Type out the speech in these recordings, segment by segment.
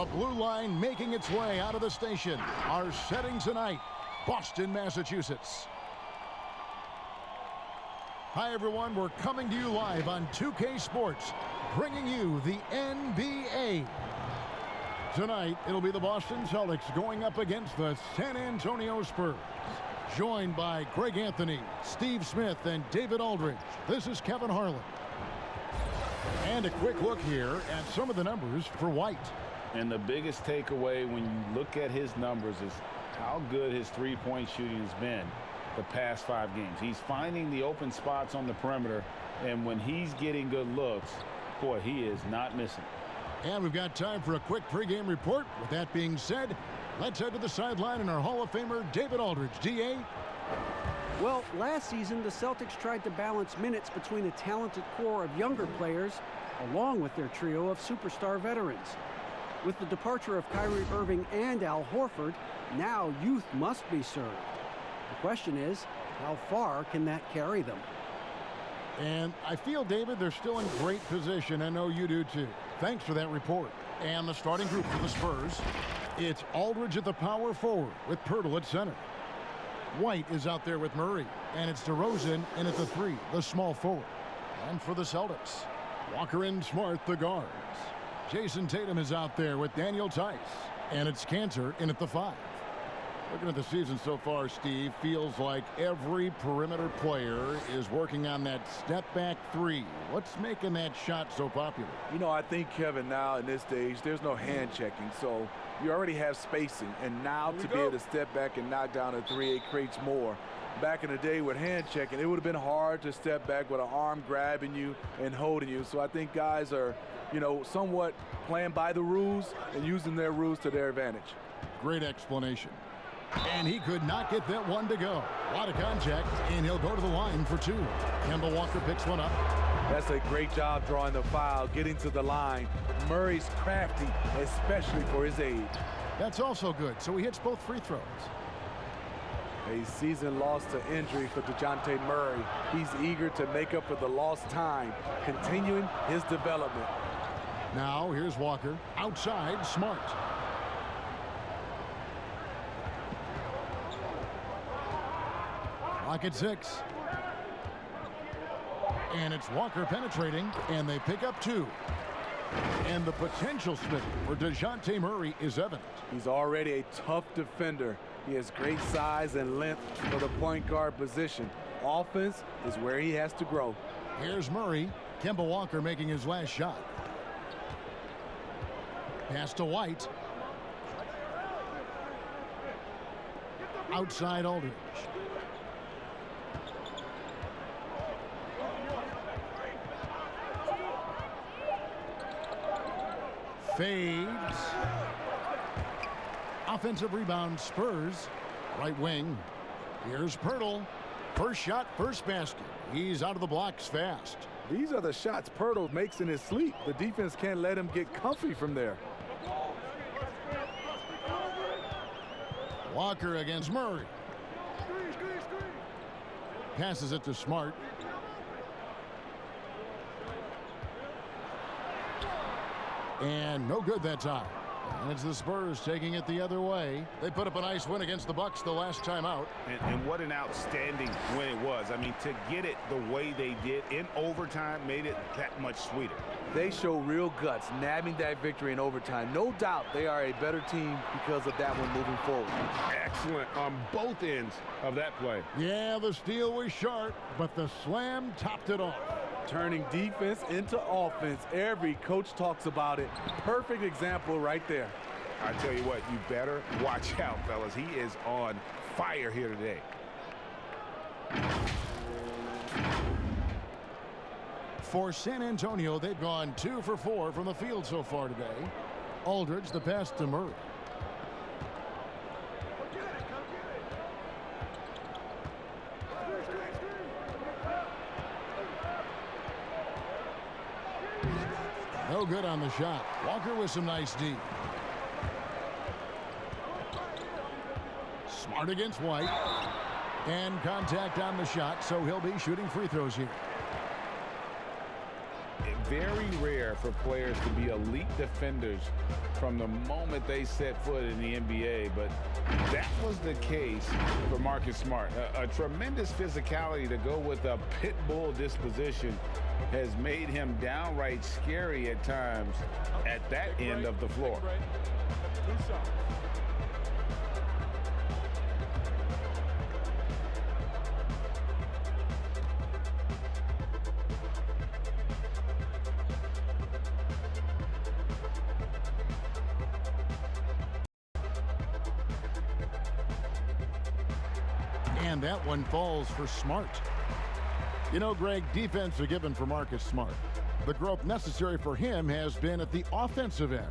The blue line making its way out of the station. Our setting tonight, Boston, Massachusetts. Hi, everyone. We're coming to you live on 2K Sports, bringing you the NBA. Tonight, it'll be the Boston Celtics going up against the San Antonio Spurs. Joined by Greg Anthony, Steve Smith, and David Aldridge. This is Kevin Harlan. And a quick look here at some of the numbers for White. And the biggest takeaway when you look at his numbers is how good his three-point shooting has been the past 5 games. He's finding the open spots on the perimeter, and when he's getting good looks, boy, he is not missing. And we've got time for a quick pregame report. With that being said, let's head to the sideline and our Hall of Famer, David Aldridge. D.A.? Well, last season, the Celtics tried to balance minutes between a talented core of younger players along with their trio of superstar veterans. With the departure of Kyrie Irving and Al Horford, now youth must be served. The question is, how far can that carry them? And I feel, David, they're still in great position. I know you do too. Thanks for that report. And the starting group for the Spurs, it's Aldridge at the power forward with Pirtle at center. White is out there with Murray, and it's DeRozan in at the 3, the small forward. And for the Celtics, Walker and Smart, the guards. Jason Tatum is out there with Daniel Tice, and it's Cantor in at the 5. Looking at the season so far, Steve, feels like every perimeter player is working on that step-back 3. What's making that shot so popular? You know, I think, Kevin, now in this stage, there's no hand checking, so you already have spacing, and now to be able to step back and knock down a 3, it creates more. Back in the day with hand checking, it would have been hard to step back with an arm grabbing you and holding you. So I think guys are, you know, somewhat playing by the rules and using their rules to their advantage. Great explanation. And he could not get that one to go. A lot of contact, and he'll go to the line for 2. Kemba Walker picks one up. That's a great job drawing the foul, getting to the line. Murray's crafty, especially for his age. That's also good, so he hits both free throws. A season loss to injury for DeJounte Murray. He's eager to make up for the lost time, continuing his development. Now, here's Walker. Outside, Smart. Clock at 6. And it's Walker penetrating, and they pick up 2. And the potential split for DeJounte Murray is evident. He's already a tough defender. He has great size and length for the point guard position. Offense is where he has to grow. Here's Murray. Kemba Walker making his last shot. Pass to White. Outside Aldridge. Fades. Offensive rebound, Spurs. Right wing. Here's Pirtle. First shot, first basket. He's out of the blocks fast. These are the shots Pirtle makes in his sleep. The defense can't let him get comfy from there. Walker against Murray. Passes it to Smart. And no good that time. And it's the Spurs taking it the other way. They put up a nice win against the Bucks the last time out. And what an outstanding win it was. I mean, to get it the way they did in overtime made it that much sweeter. They show real guts, nabbing that victory in overtime. No doubt they are a better team because of that one moving forward. Excellent on both ends of that play. Yeah, the steal was sharp, but the slam topped it off. Turning defense into offense. Every coach talks about it. Perfect example right there. I tell you what, you better watch out, fellas. He is on fire here today. For San Antonio, they've gone 2 for 4 from the field so far today. Aldridge, the pass to Murray. No good on the shot. Walker with some nice D. Smart against White. And contact on the shot, so he'll be shooting free throws here. very rare for players to be elite defenders from the moment they set foot in the NBA, but that was the case for Marcus Smart. A tremendous physicality to go with a pit bull disposition has made him downright scary at times at that end of the floor. Two shots. And that one falls for Smart. You know, Greg, defense a given for Marcus Smart. The growth necessary for him has been at the offensive end.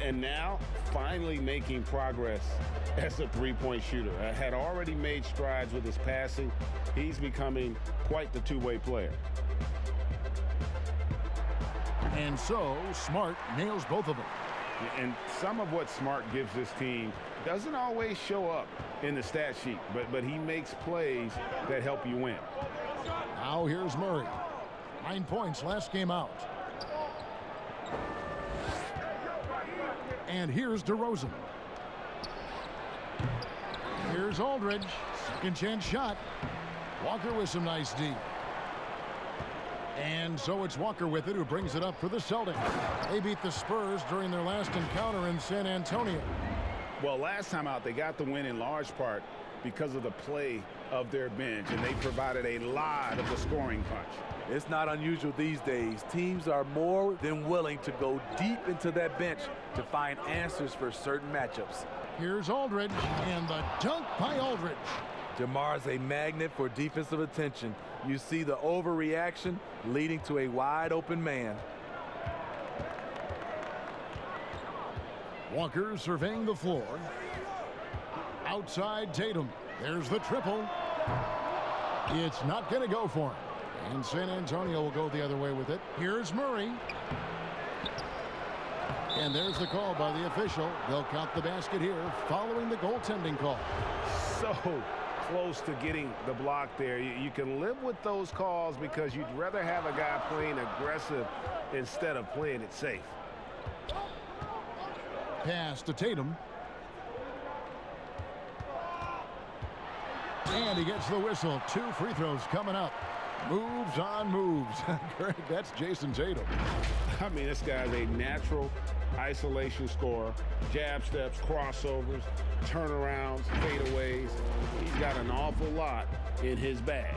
And now, finally making progress as a three-point shooter. Had already made strides with his passing. He's becoming quite the two-way player. And so, Smart nails both of them. And some of what Smart gives this team doesn't always show up in the stat sheet, but he makes plays that help you win. Now here's Murray. 9 points last game out. And here's DeRozan. Here's Aldridge. Second chance shot. Walker with some nice D. And so it's Walker with it, who brings it up for the Celtics. They beat the Spurs during their last encounter in San Antonio. Well, last time out, they got the win in large part because of the play of their bench, and they provided a lot of the scoring punch. It's not unusual these days. Teams are more than willing to go deep into that bench to find answers for certain matchups. Here's Aldridge, and the dunk by Aldridge. DeMar's a magnet for defensive attention. You see the overreaction leading to a wide open man. Walker surveying the floor. Outside Tatum. There's the triple. It's not going to go for him. And San Antonio will go the other way with it. Here's Murray. And there's the call by the official. They'll count the basket here following the goaltending call. So close to getting the block there. You can live with those calls because you'd rather have a guy playing aggressive instead of playing it safe. Pass to Tatum. And he gets the whistle. 2 free throws coming up. Moves on moves. Greg, that's Jason Tatum. I mean, this guy's a natural isolation scorer. Jab steps, crossovers, turnarounds, fadeaways. He's got an awful lot in his bag.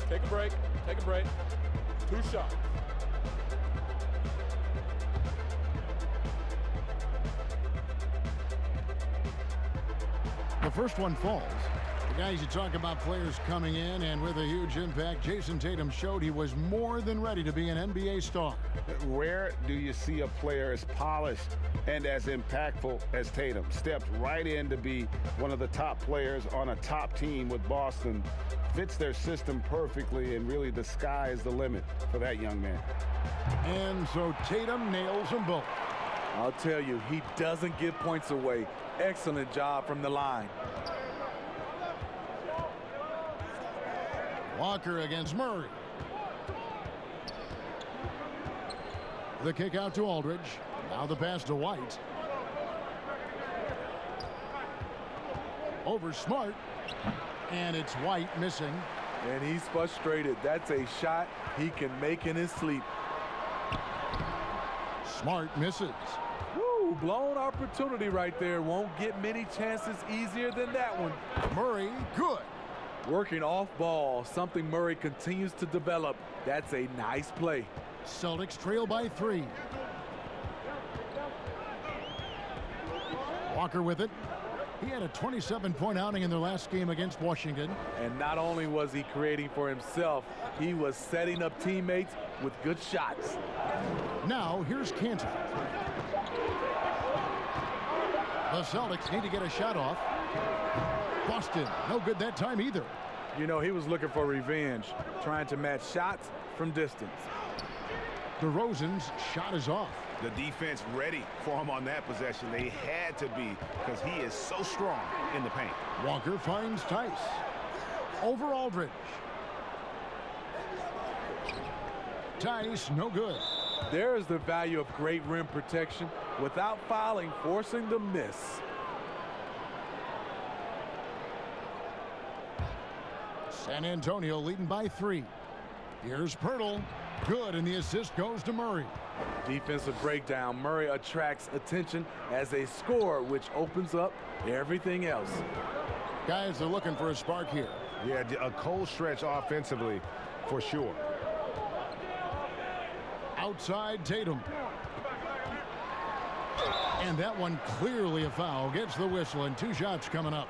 Take a break. Take a break. 2 shots. The first one falls. The guys, you talk about players coming in and with a huge impact. Jason Tatum showed he was more than ready to be an NBA star. Rare do you see a player as polished and as impactful as Tatum. Stepped right in to be one of the top players on a top team with Boston. Fits their system perfectly, and really the sky is the limit for that young man. And so Tatum nails them both. I'll tell you, he doesn't give points away. Excellent job from the line. Walker against Murray. The kick out to Aldridge. Now the pass to White. Over Smart. And it's White missing. And he's frustrated. That's a shot he can make in his sleep. Smart misses. Woo, blown opportunity right there. Won't get many chances easier than that one. Murray, good. Working off ball, something Murray continues to develop. That's a nice play. Celtics trail by 3. Walker with it. He had a 27-point outing in their last game against Washington. And not only was he creating for himself, he was setting up teammates with good shots. Now, here's Cantor. The Celtics need to get a shot off. Boston, no good that time either. You know, he was looking for revenge, trying to match shots from distance. DeRozan's shot is off. The defense ready for him on that possession. They had to be because he is so strong in the paint. Walker finds Tice. Over Aldridge. Tice, no good. There is the value of great rim protection without fouling, forcing the miss. San Antonio leading by 3. Here's Pirtle. Good, and the assist goes to Murray. Defensive breakdown. Murray attracts attention as a scorer, which opens up everything else. Guys are looking for a spark here. Yeah, a cold stretch offensively for sure. Outside Tatum. And that one clearly a foul. Gets the whistle, and 2 shots coming up.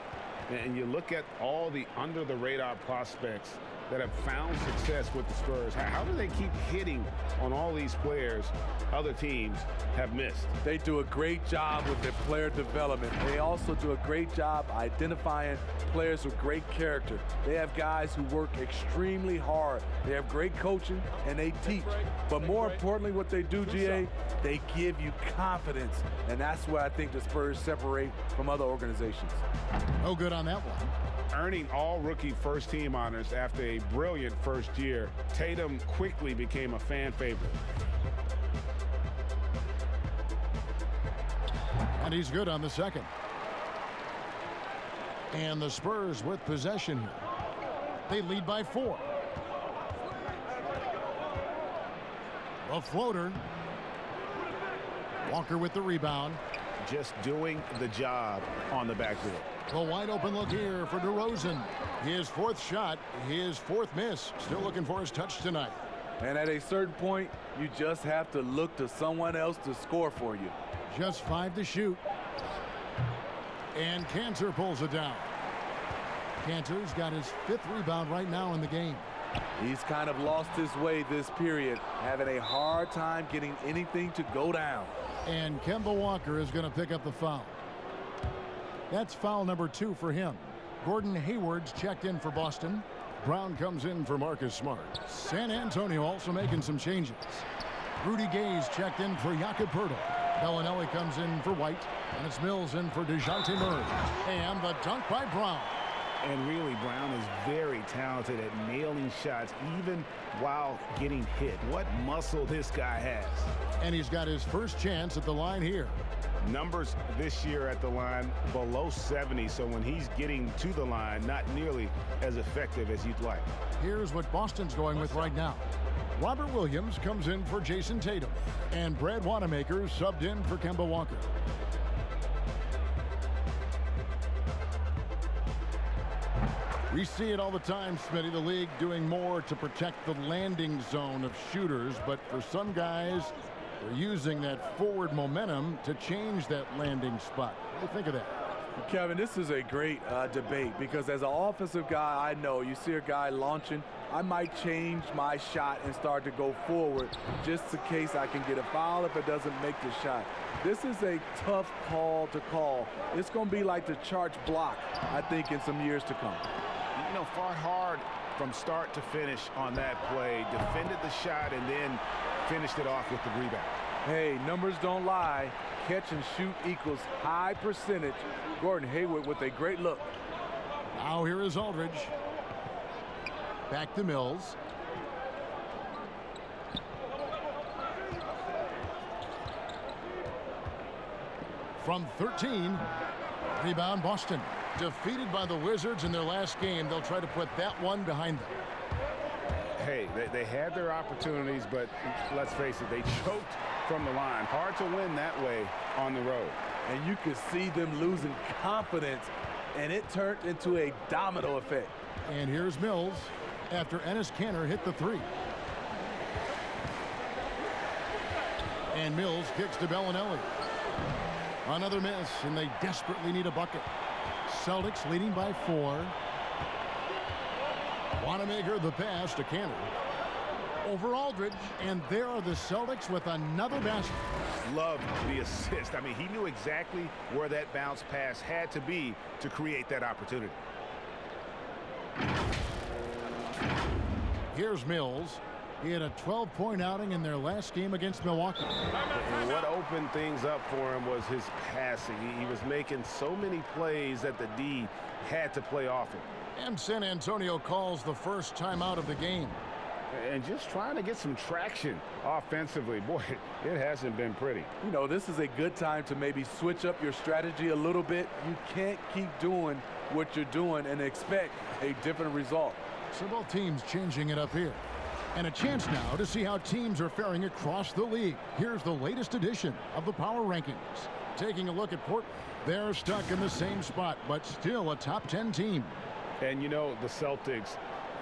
And you look at all the under-the-radar prospects that have found success with the Spurs. How do they keep hitting on all these players other teams have missed? They do a great job with their player development. They also do a great job identifying players with great character. They have guys who work extremely hard. They have great coaching, and they teach. But more importantly, what they do, GA, they give you confidence. And that's where I think the Spurs separate from other organizations. No good on that one. Earning all rookie first team honors after a brilliant first year, Tatum quickly became a fan favorite. And he's good on the second. And the Spurs with possession here. They lead by 4. A floater. Walker with the rebound. Just doing the job on the backboard. A wide open look here for DeRozan. His 4th shot, his 4th miss. Still looking for his touch tonight. And at a certain point, you just have to look to someone else to score for you. Just 5 to shoot. And Cantor pulls it down. Cantor's got his 5th rebound right now in the game. He's kind of lost his way this period, having a hard time getting anything to go down. And Kemba Walker is going to pick up the foul. That's foul number 2 for him. Gordon Hayward's checked in for Boston. Brown comes in for Marcus Smart. San Antonio also making some changes. Rudy Gay's checked in for Jakob Poeltl. Bellinelli comes in for White. And it's Mills in for DeJounte Murray. And the dunk by Brown. And really, Brown is very talented at nailing shots even while getting hit. What muscle this guy has. And he's got his first chance at the line here. Numbers this year at the line below 70, so when he's getting to the line, not nearly as effective as you'd like. Here's what Boston's going with right now. Robert Williams comes in for Jason Tatum. And Brad Wanamaker subbed in for Kemba Walker. We see it all the time, Smitty, the league doing more to protect the landing zone of shooters, but for some guys, they're using that forward momentum to change that landing spot. What do you think of that? Kevin, this is a great debate because as an offensive guy, I know you see a guy launching, I might change my shot and start to go forward just in case I can get a foul if it doesn't make the shot. This is a tough call to call. It's going to be like the charge block, I think, in some years to come. You know, fought hard from start to finish on that play, defended the shot, and then finished it off with the rebound. Hey, numbers don't lie. Catch and shoot equals high percentage. Gordon Hayward with a great look. Now here is Aldridge. Back to Mills. From 13, rebound Boston. Defeated by the Wizards in their last game, they'll try to put that one behind them. Hey, they had their opportunities, but let's face it, they choked from the line. Hard to win that way on the road. And you could see them losing confidence, and it turned into a domino effect. And here's Mills after Enes Kanter hit the 3. And Mills kicks to Bellinelli. Another miss, and they desperately need a bucket. Celtics leading by 4. Wanamaker the pass to Kanter. Over Aldridge, and there are the Celtics with another basket. Loved the assist. I mean, he knew exactly where that bounce pass had to be to create that opportunity. Here's Mills. He had a 12-point outing in their last game against Milwaukee. And what opened things up for him was his passing. He was making so many plays that the D had to play off him. And San Antonio calls the first timeout of the game. And just trying to get some traction offensively. Boy, it hasn't been pretty. You know, this is a good time to maybe switch up your strategy a little bit. You can't keep doing what you're doing and expect a different result. So both teams changing it up here. And a chance now to see how teams are faring across the league. Here's the latest edition of the Power Rankings. Taking a look at Portland. They're stuck in the same spot, but still a top 10 team. And you know, the Celtics,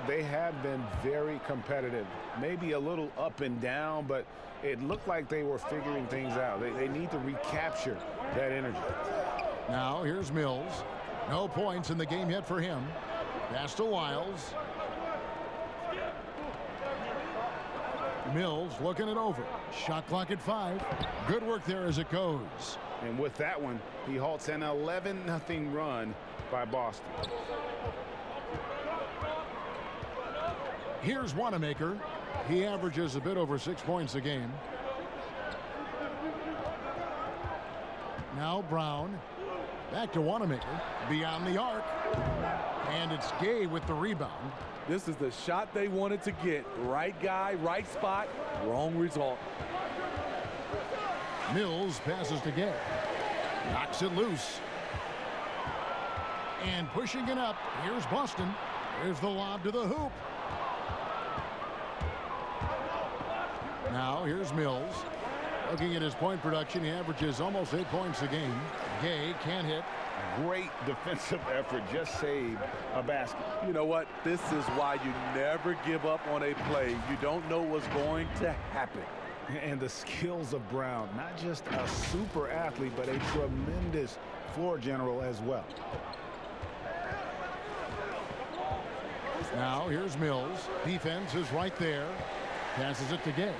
they have been very competitive. Maybe a little up and down, but it looked like they were figuring things out. They need to recapture that energy. Now here's Mills. No points in the game yet for him. Pass to Wiles. Mills looking it over. Shot clock at 5. Good work there as it goes. And with that one, he halts an 11-0 run by Boston. Here's Wanamaker. He averages a bit over 6 points a game. Now Brown. Back to Wanamaker. Beyond the arc. And it's Gay with the rebound. This is the shot they wanted to get. Right guy, right spot, wrong result. Mills passes to Gay. Knocks it loose. And pushing it up. Here's Boston. Here's the lob to the hoop. Now here's Mills. Looking at his point production, he averages almost 8 points a game. Gay can't hit. Great defensive effort, just saved a basket. You know what? This is why you never give up on a play. You don't know what's going to happen. And the skills of Brown, not just a super athlete, but a tremendous floor general as well. Now here's Mills. Defense is right there. Passes it to Gay.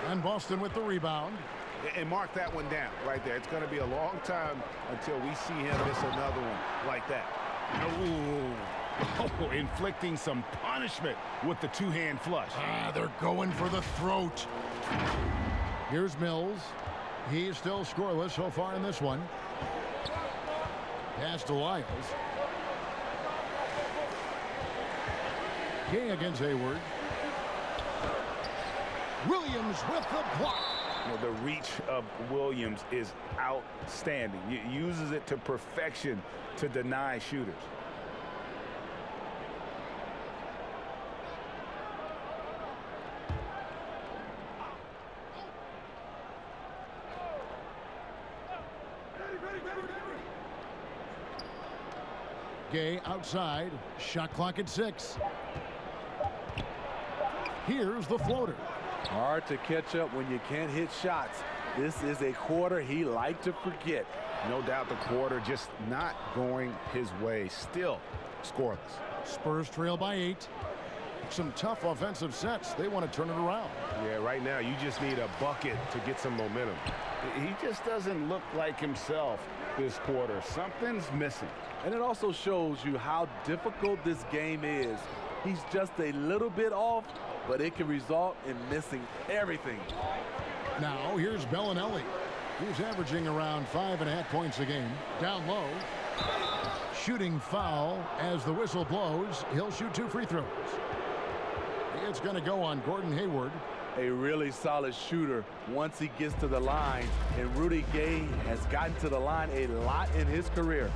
And Boston with the rebound. And mark that one down right there. It's going to be a long time until we see him miss another one like that. Oh, inflicting some punishment with the two-hand flush. They're going for the throat. Here's Mills. He's still scoreless so far in this one. Pass to Lyles. Gay against Hayward. Williams with the block. You know, the reach of Williams is outstanding. He uses it to perfection to deny shooters. Gay outside. Shot clock at 6. Here's the floater. Hard to catch up when you can't hit shots. This is a quarter he liked to forget. No doubt the quarter just not going his way. Still scoreless. Spurs trail by 8. Some tough offensive sets. They want to turn it around. Yeah, right now you just need a bucket to get some momentum. He just doesn't look like himself this quarter. Something's missing. And it also shows you how difficult this game is. He's just a little bit off, but it can result in missing everything. Now here's Bellinelli. He's averaging around 5.5 points a game. Down low. Shooting foul as the whistle blows. He'll shoot 2 free throws. It's going to go on Gordon Hayward. A really solid shooter once he gets to the line, and Rudy Gay has gotten to the line a lot in his career.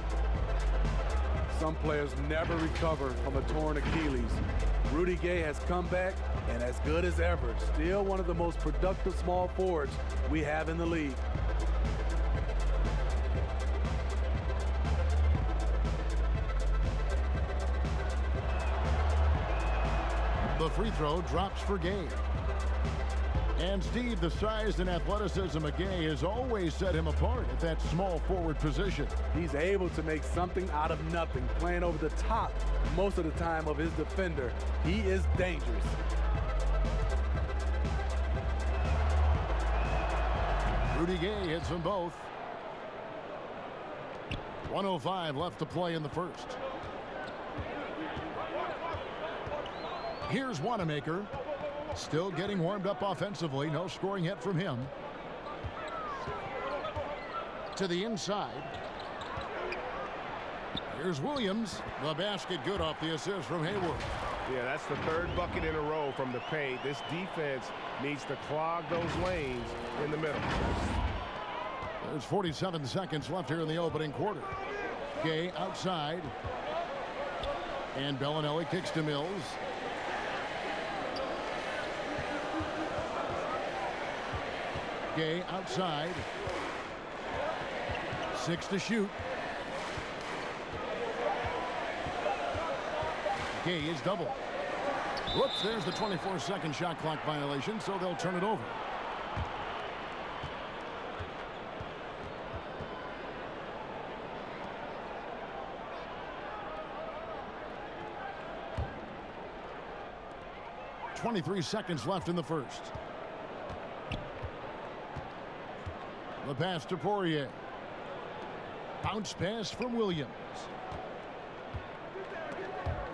Some players never recover from a torn Achilles. Rudy Gay has come back and as good as ever. Still one of the most productive small forwards we have in the league. The free throw drops for Gay. And Steve, the size and athleticism of Gay has always set him apart at that small forward position. He's able to make something out of nothing, playing over the top most of the time of his defender. He is dangerous. Rudy Gay hits them both. 1:05 left to play in the first. Here's Wanamaker. Still getting warmed up offensively. No scoring yet from him. To the inside. Here's Williams. The basket good off the assist from Hayward. Yeah, that's the third bucket in a row from the paint. This defense needs to clog those lanes in the middle. There's 47 seconds left here in the opening quarter. Gay outside. And Bellinelli kicks to Mills. Gay outside. 6 to shoot. Gay is double. Whoops, there's the 24-second shot clock violation, so they'll turn it over. .23 seconds left in the first. The pass to Poirier. Bounce pass from Williams.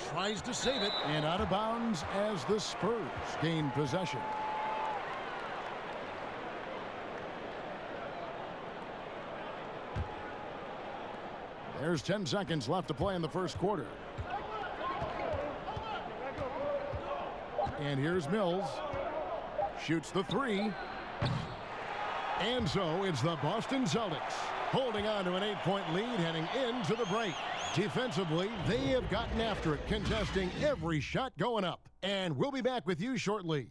Tries to save it, and out of bounds as the Spurs gain possession. There's 10 seconds left to play in the first quarter. And here's Mills. Shoots the three. And so it's the Boston Celtics holding on to an 8-point lead heading into the break. Defensively, they have gotten after it, contesting every shot going up. And we'll be back with you shortly.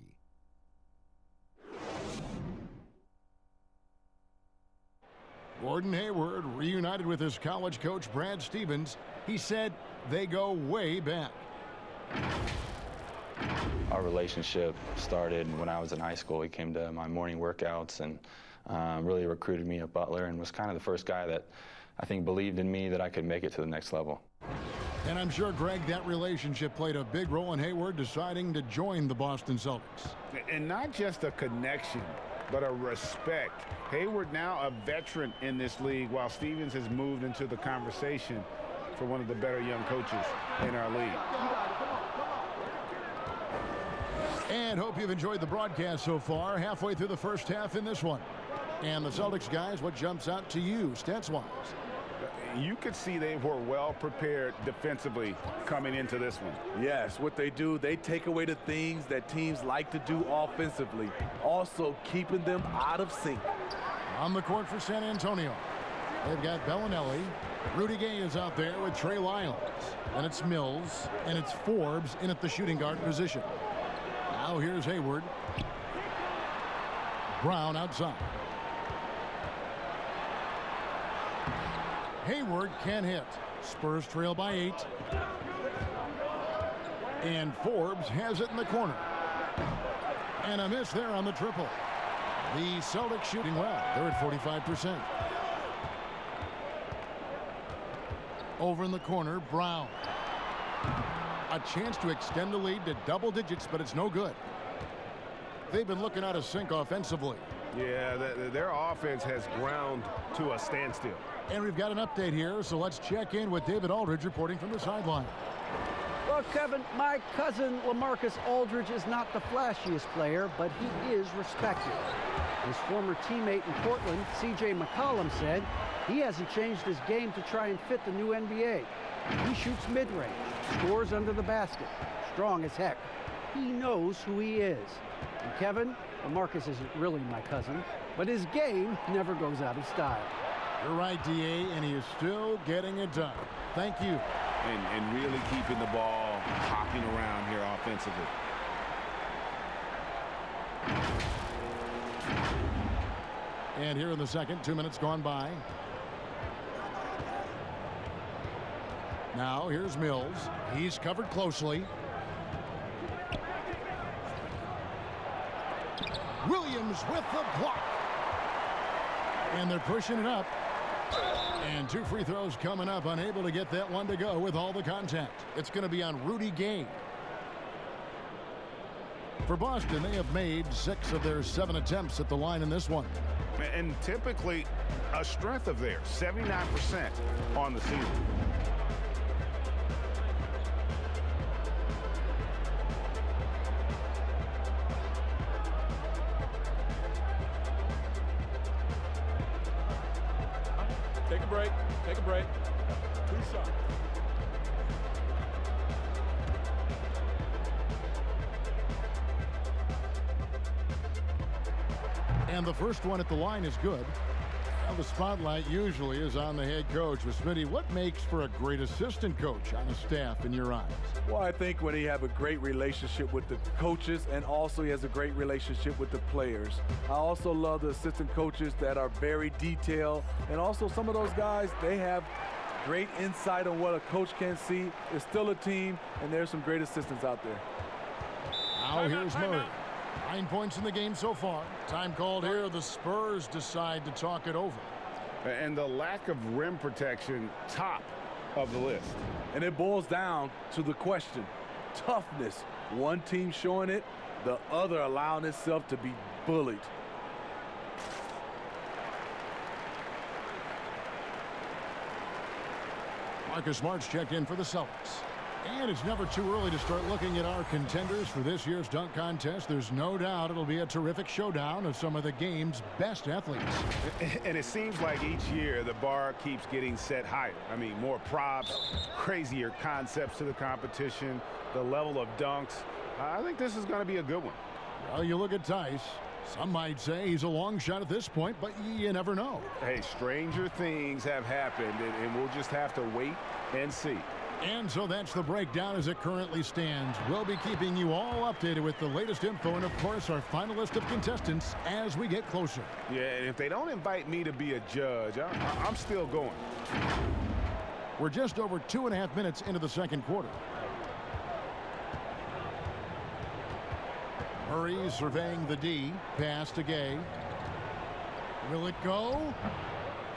Gordon Hayward reunited with his college coach, Brad Stevens. He said they go way back. Our relationship started when I was in high school. He came to my morning workouts and really recruited me at Butler and was kind of the first guy that I think believed in me that I could make it to the next level. And I'm sure, Greg, that relationship played a big role in Hayward deciding to join the Boston Celtics. And not just a connection, but a respect. Hayward now a veteran in this league, while Stevens has moved into the conversation for one of the better young coaches in our league. And hope you've enjoyed the broadcast so far. Halfway through the first half in this one. And the Celtics guys, what jumps out to you stats-wise? You could see they were well prepared defensively coming into this one. Yes, what they do, they take away the things that teams like to do offensively, also keeping them out of sync. On the court for San Antonio, they've got Bellinelli. Rudy Gay is out there with Trey Lyles. And it's Mills, and it's Forbes in at the shooting guard position. Now here's Hayward. Brown outside. Hayward can hit. Spurs trail by 8. And Forbes has it in the corner. And a miss there on the triple. The Celtics shooting well. They're at 45%. Over in the corner, Brown. A chance to extend the lead to double digits, but it's no good. They've been looking out of sync offensively. Yeah, their offense has ground to a standstill. And we've got an update here, so let's check in with David Aldridge reporting from the sideline. Well, Kevin, my cousin LaMarcus Aldridge is not the flashiest player, but he is respected. His former teammate in Portland, C.J. McCollum, said he hasn't changed his game to try and fit the new NBA. He shoots mid-range, scores under the basket, strong as heck. He knows who he is. And Kevin, LaMarcus isn't really my cousin, but his game never goes out of style. You're right, D.A., and he is still getting it done. Thank you. And really keeping the ball hopping around here offensively. And here in the second, 2 minutes gone by. Now here's Mills. He's covered closely. Williams with the block. And they're pushing it up. And 2 free throws coming up. Unable to get that one to go with all the contact. It's going to be on Rudy Gay. For Boston, they have made 6 of their 7 attempts at the line in this one. And typically a strength of theirs, 79% on the season. shot. And the first one at the line is good. Well, the spotlight usually is on the head coach. But Smitty, what makes for a great assistant coach on a staff in your eyes? Well, I think when he have a great relationship with the coaches and also he has a great relationship with the players. I also love the assistant coaches that are very detailed, and also some of those guys, they have great insight on what a coach can see. It's still a team, and there's some great assistants out there. Now here's Murray. 9 points in the game so far. Time called here. The Spurs decide to talk it over. And the lack of rim protection, top of the list. And it boils down to the question, toughness. One team showing it, the other allowing itself to be bullied. Marcus Smart's checked in for the Celtics. And it's never too early to start looking at our contenders for this year's dunk contest. There's no doubt it'll be a terrific showdown of some of the game's best athletes. And it seems like each year the bar keeps getting set higher. I mean, more props, crazier concepts to the competition, the level of dunks. I think this is going to be a good one. Well, you look at Tice. Some might say he's a long shot at this point, but you never know. Hey, stranger things have happened, and we'll just have to wait and see. And so that's the breakdown as it currently stands. We'll be keeping you all updated with the latest info and, of course, our final list of contestants as we get closer. Yeah, and if they don't invite me to be a judge, I'm still going. We're just over 2.5 minutes into the second quarter. Murray surveying the D. Pass to Gay. Will it go?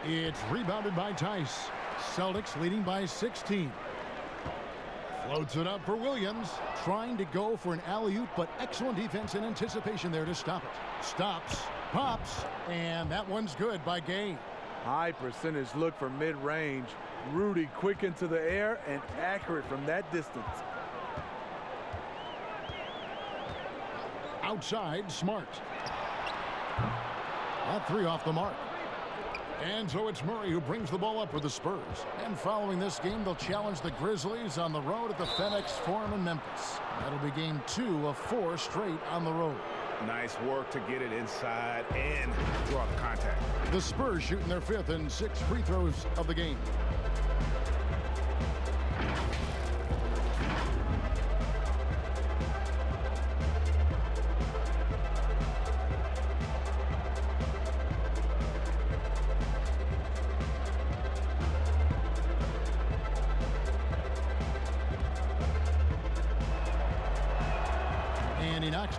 It's rebounded by Tice. Celtics leading by 16. Floats it up for Williams, trying to go for an alley-oop, but excellent defense and anticipation there to stop it. Stops, pops, and that one's good by Gay. High percentage look for mid-range. Rudy quick into the air and accurate from that distance. Outside, Smart. That three off the mark. And so it's Murray who brings the ball up for the Spurs. And following this game, they'll challenge the Grizzlies on the road at the FedEx Forum in Memphis. That'll be game 2 of 4 straight on the road. Nice work to get it inside and draw the contact. The Spurs shooting their 5th and 6th free throws of the game.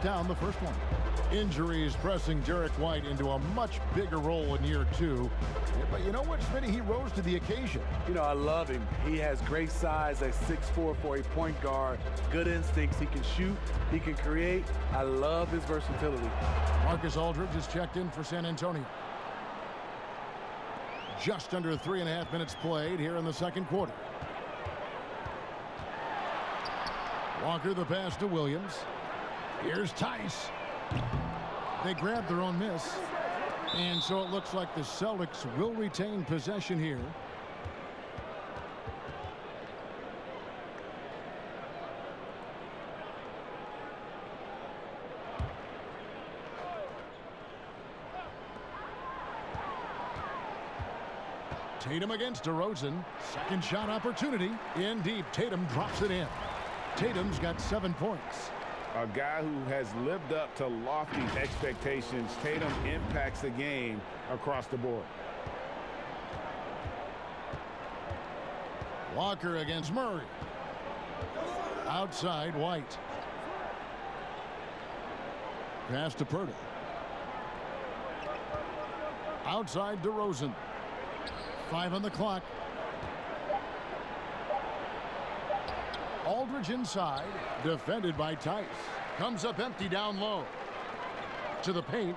Down the first one. Injuries pressing Derek White into a much bigger role in year 2. But you know what, Smitty? He rose to the occasion. You know, I love him. He has great size at 6'4" for a point guard. Good instincts. He can shoot. He can create. I love his versatility. Marcus Aldridge is checked in for San Antonio. Just under 3.5 minutes played here in the second quarter. Walker the pass to Williams. Here's Tice. They grabbed their own miss. And so it looks like the Celtics will retain possession here. Tatum against DeRozan. Second shot opportunity. In deep. Tatum drops it in. Tatum's got 7 points. A guy who has lived up to lofty expectations. Tatum impacts the game across the board. Walker against Murray. Outside, White. Pass to Purtle. Outside, DeRozan. 5 on the clock. Aldridge inside, defended by Tice. Comes up empty down low. To the paint.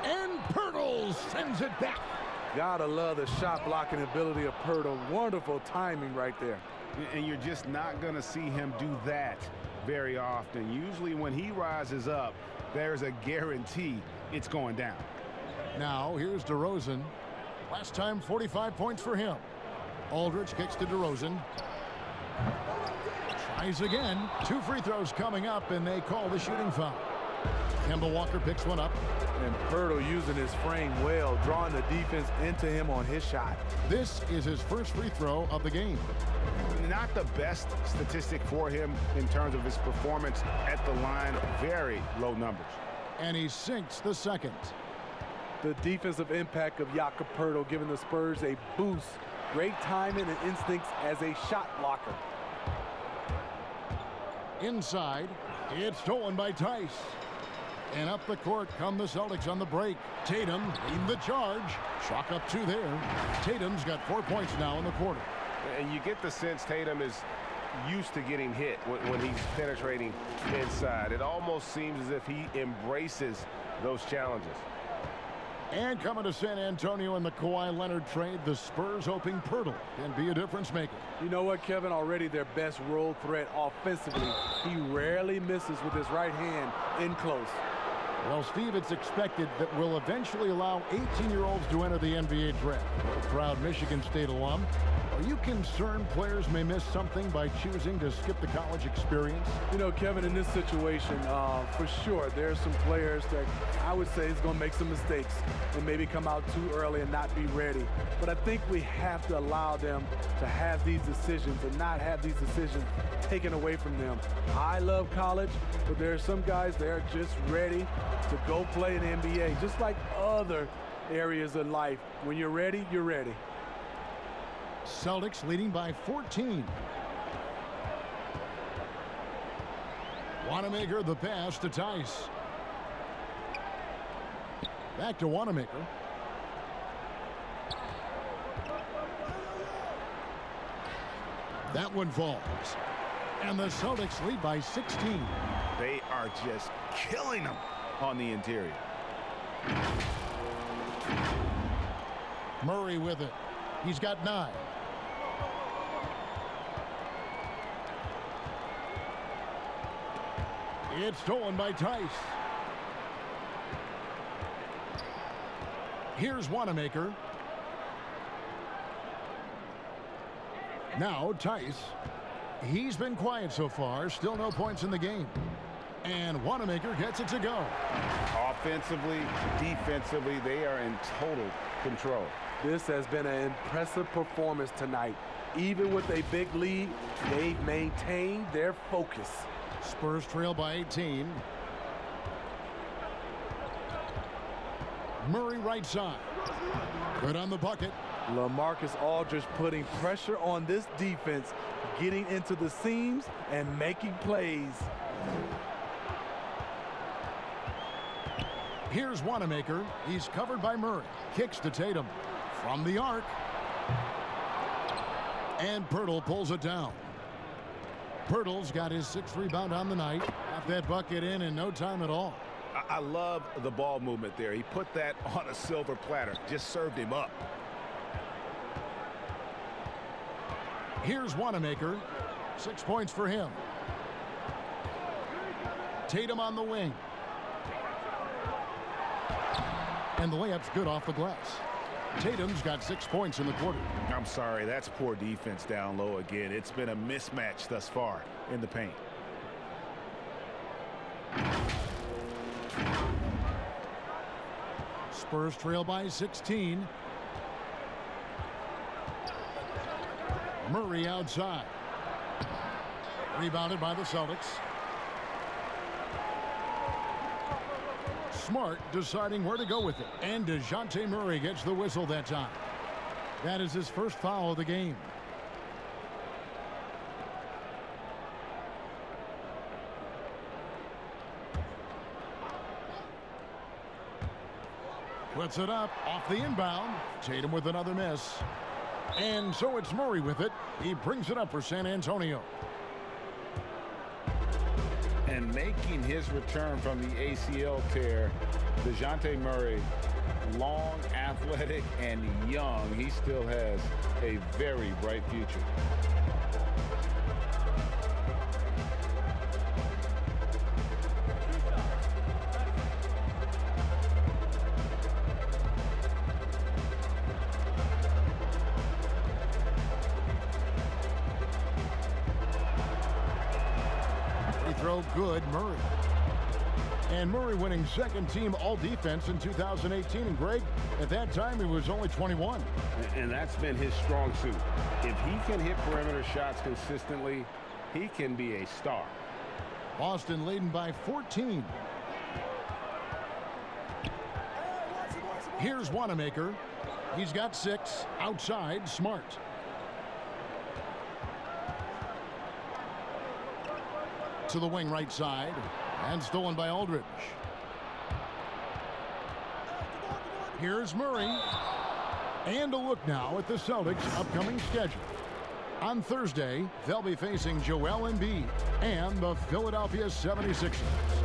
And Purtle sends it back. Gotta love the shot blocking ability of Purtle. Wonderful timing right there. And you're just not going to see him do that very often. Usually when he rises up, there's a guarantee it's going down. Now here's DeRozan. Last time, 45 points for him. Aldridge kicks to DeRozan. Tries again. 2 free throws coming up, and they call the shooting foul. Kemba Walker picks one up. And Pirtle using his frame well, drawing the defense into him on his shot. This is his first free throw of the game. Not the best statistic for him in terms of his performance at the line. Very low numbers. And he sinks the second. The defensive impact of Jakob Pirtle giving the Spurs a boost. Great timing and instincts as a shot blocker. Inside, it's stolen by Tice. And up the court come the Celtics on the break. Tatum leading the charge. Chalk up 2 there. Tatum's got 4 points now in the quarter. And you get the sense Tatum is used to getting hit when he's penetrating inside. It almost seems as if he embraces those challenges. And coming to San Antonio in the Kawhi Leonard trade, the Spurs hoping Pirtle can be a difference maker. You know what, Kevin? Already their best role threat offensively. He rarely misses with his right hand in close. Well, Steve, it's expected that we'll eventually allow 18-year-olds to enter the NBA draft. A proud Michigan State alum. Are you concerned players may miss something by choosing to skip the college experience? You know, Kevin, in this situation, for sure, there are some players that I would say is going to make some mistakes and maybe come out too early and not be ready. But I think we have to allow them to have these decisions and not have these decisions taken away from them. I love college, but there are some guys that are just ready to go play in the NBA, just like other areas of life. When you're ready, you're ready. Celtics leading by 14. Wanamaker the pass to Tice. Back to Wanamaker. That one falls. And the Celtics lead by 16. They are just killing them on the interior. Murray with it. He's got 9. It's stolen by Tice. Here's Wanamaker. Now Tice. He's been quiet so far. Still no points in the game. And Wanamaker gets it to go. Offensively, defensively, they are in total control. This has been an impressive performance tonight. Even with a big lead, they've maintained their focus. Spurs trail by 18. Murray right side. Good on the bucket. LaMarcus Aldridge putting pressure on this defense, getting into the seams and making plays. Here's Wanamaker. He's covered by Murray. Kicks to Tatum. From the arc. And Pirtle pulls it down. Pirtle's got his 6th rebound on the night. Got that bucket in no time at all. I love the ball movement there. He put that on a silver platter. Just served him up. Here's Wanamaker. 6 points for him. Tatum on the wing. And the layup's good off the glass. Tatum's got 6 points in the quarter. I'm sorry, that's poor defense down low again. It's been a mismatch thus far in the paint. Spurs trail by 16. Murray outside. Rebounded by the Celtics. Smart deciding where to go with it. And DeJounte Murray gets the whistle that time. That is his first foul of the game. Puts it up off the inbound. Tatum with another miss. And so it's Murray with it. He brings it up for San Antonio. And making his return from the ACL tear, DeJounte Murray, long, athletic, and young. He still has a very bright future. throw good, Murray. And Murray winning second team all-defense in 2018. And Greg, at that time, he was only 21. And that's been his strong suit. If he can hit perimeter shots consistently, he can be a star. Boston leading by 14. Here's Wanamaker. He's got 6. Outside, Smart. To the wing right side. And stolen by Aldridge. Here's Murray. And a look now at the Celtics' upcoming schedule. On Thursday, they'll be facing Joel Embiid and the Philadelphia 76ers.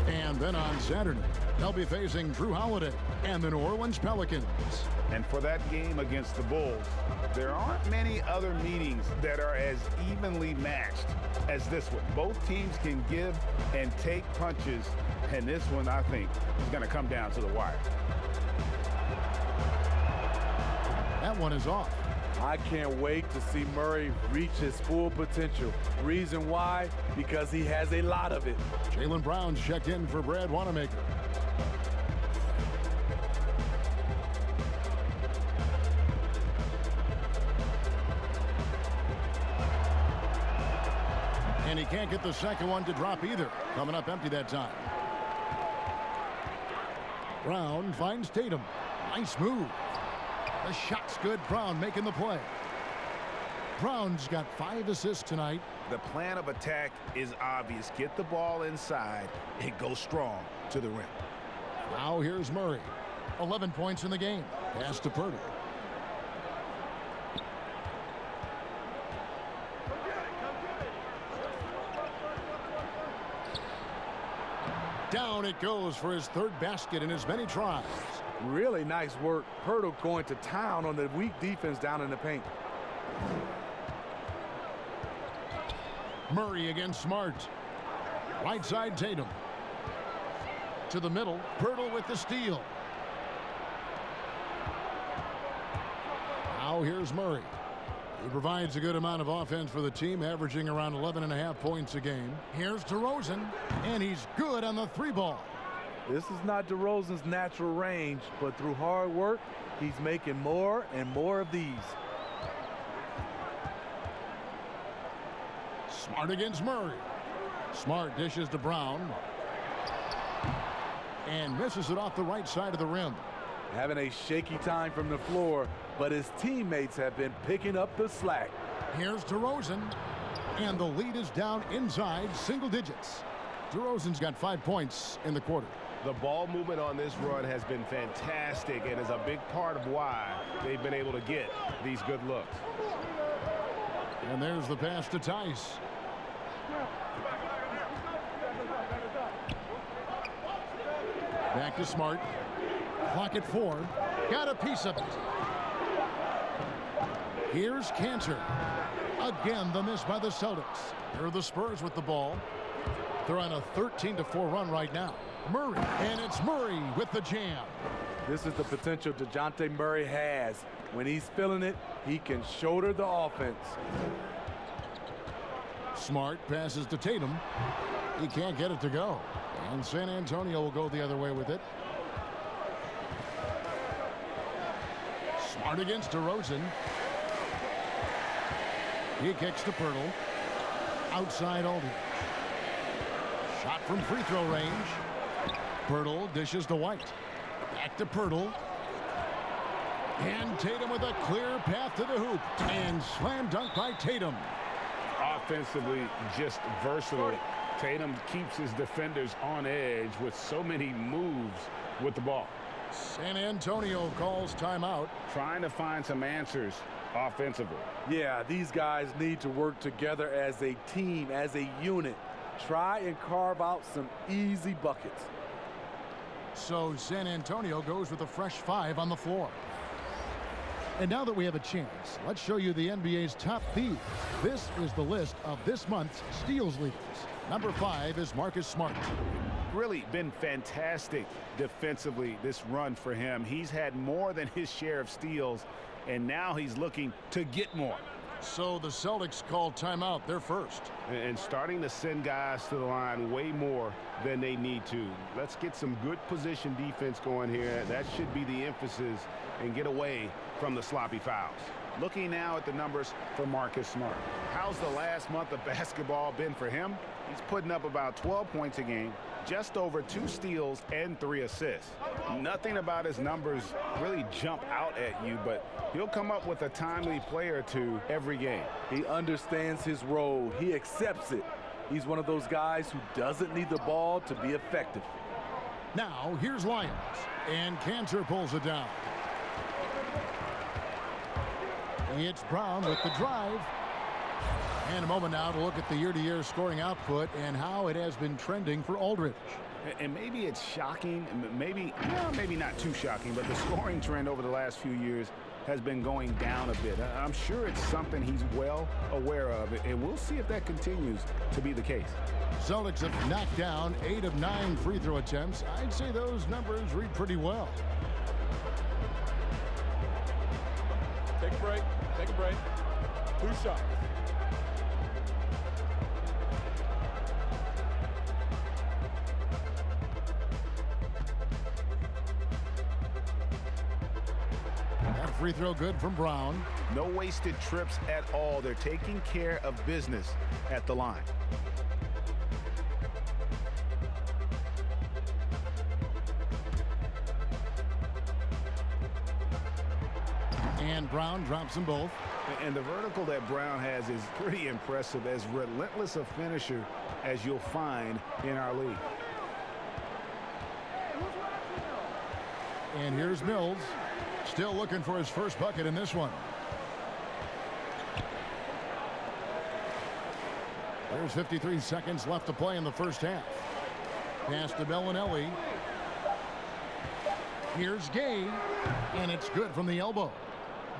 And then on Saturday, they'll be facing Drew Holiday and the New Orleans Pelicans. And for that game against the Bulls, there aren't many other meetings that are as evenly matched as this one. Both teams can give and take punches, and this one, I think, is going to come down to the wire. That one is off. I can't wait to see Murray reach his full potential. Reason why? Because he has a lot of it. Jaylen Brown's checked in for Brad Wanamaker. And he can't get the second one to drop either. Coming up empty that time. Brown finds Tatum. Nice move. The shot's good. Brown making the play. Brown's got 5 assists tonight. The plan of attack is obvious. Get the ball inside and go strong to the rim. Now here's Murray. 11 points in the game. Pass to Purdy. Down it goes for his 3rd basket in as many tries. Really nice work. Pirtle going to town on the weak defense down in the paint. Murray against Smart. Right side Tatum. To the middle. Pirtle with the steal. Now here's Murray. He provides a good amount of offense for the team, averaging around 11.5 points a game. Here's DeRozan, and he's good on the 3-ball. This is not DeRozan's natural range, but through hard work, he's making more and more of these. Smart against Murray. Smart dishes to Brown. And misses it off the right side of the rim. Having a shaky time from the floor, but his teammates have been picking up the slack. Here's DeRozan. And the lead is down inside single digits. DeRozan's got 5 points in the quarter. The ball movement on this run has been fantastic and is a big part of why they've been able to get these good looks. And there's the pass to Tice. Back to Smart. Clock at 4. Got a piece of it. Here's Cantor. Again, the miss by the Celtics. Here are the Spurs with the ball. They're on a 13-4 run right now. Murray, and it's Murray with the jam. This is the potential DeJounte Murray has. When he's feeling it, he can shoulder the offense. Smart passes to Tatum. He can't get it to go. And San Antonio will go the other way with it. Smart against DeRozan. He kicks to Pirtle. Outside Aldridge. Shot from free throw range. Pirtle dishes to White. Back to Pirtle. And Tatum with a clear path to the hoop. And slam dunk by Tatum. Offensively, just versatile. Tatum keeps his defenders on edge with so many moves with the ball. San Antonio calls timeout. Trying to find some answers offensively. Yeah, these guys need to work together as a team, as a unit. Try and carve out some easy buckets. So San Antonio goes with a fresh 5 on the floor. And now that we have a chance, let's show you the NBA's top thieves. This is the list of this month's steals leaders. Number 5 is Marcus Smart. Really been fantastic defensively this run for him. He's had more than his share of steals, and now he's looking to get more. So the Celtics call timeout. They're first. And starting to send guys to the line way more than they need to. Let's get some good position defense going here. That should be the emphasis, and get away from the sloppy fouls. Looking now at the numbers for Marcus Smart. How's the last month of basketball been for him? He's putting up about 12 points a game, just over 2 steals and 3 assists. Nothing about his numbers really jump out at you, but he'll come up with a timely play or two every game. He understands his role. He accepts it. He's one of those guys who doesn't need the ball to be effective. Now, here's Lyons. And Cantor pulls it down. It's Brown with the drive. And a moment now to look at the year-to-year scoring output and how it has been trending for Aldridge. And maybe it's shocking, maybe not too shocking, but the scoring trend over the last few years has been going down a bit. I'm sure it's something he's well aware of, and we'll see if that continues to be the case. Celtics have knocked down 8 of 9 free throw attempts. I'd say those numbers read pretty well. Take a break. Take a break. 2 shots. That free throw good from Brown. No wasted trips at all. They're taking care of business at the line. And Brown drops them both. And the vertical that Brown has is pretty impressive, as relentless a finisher as you'll find in our league. And here's Mills, still looking for his first bucket in this one. There's 53 seconds left to play in the first half. Pass to Bellinelli. Here's Gay, and it's good from the elbow.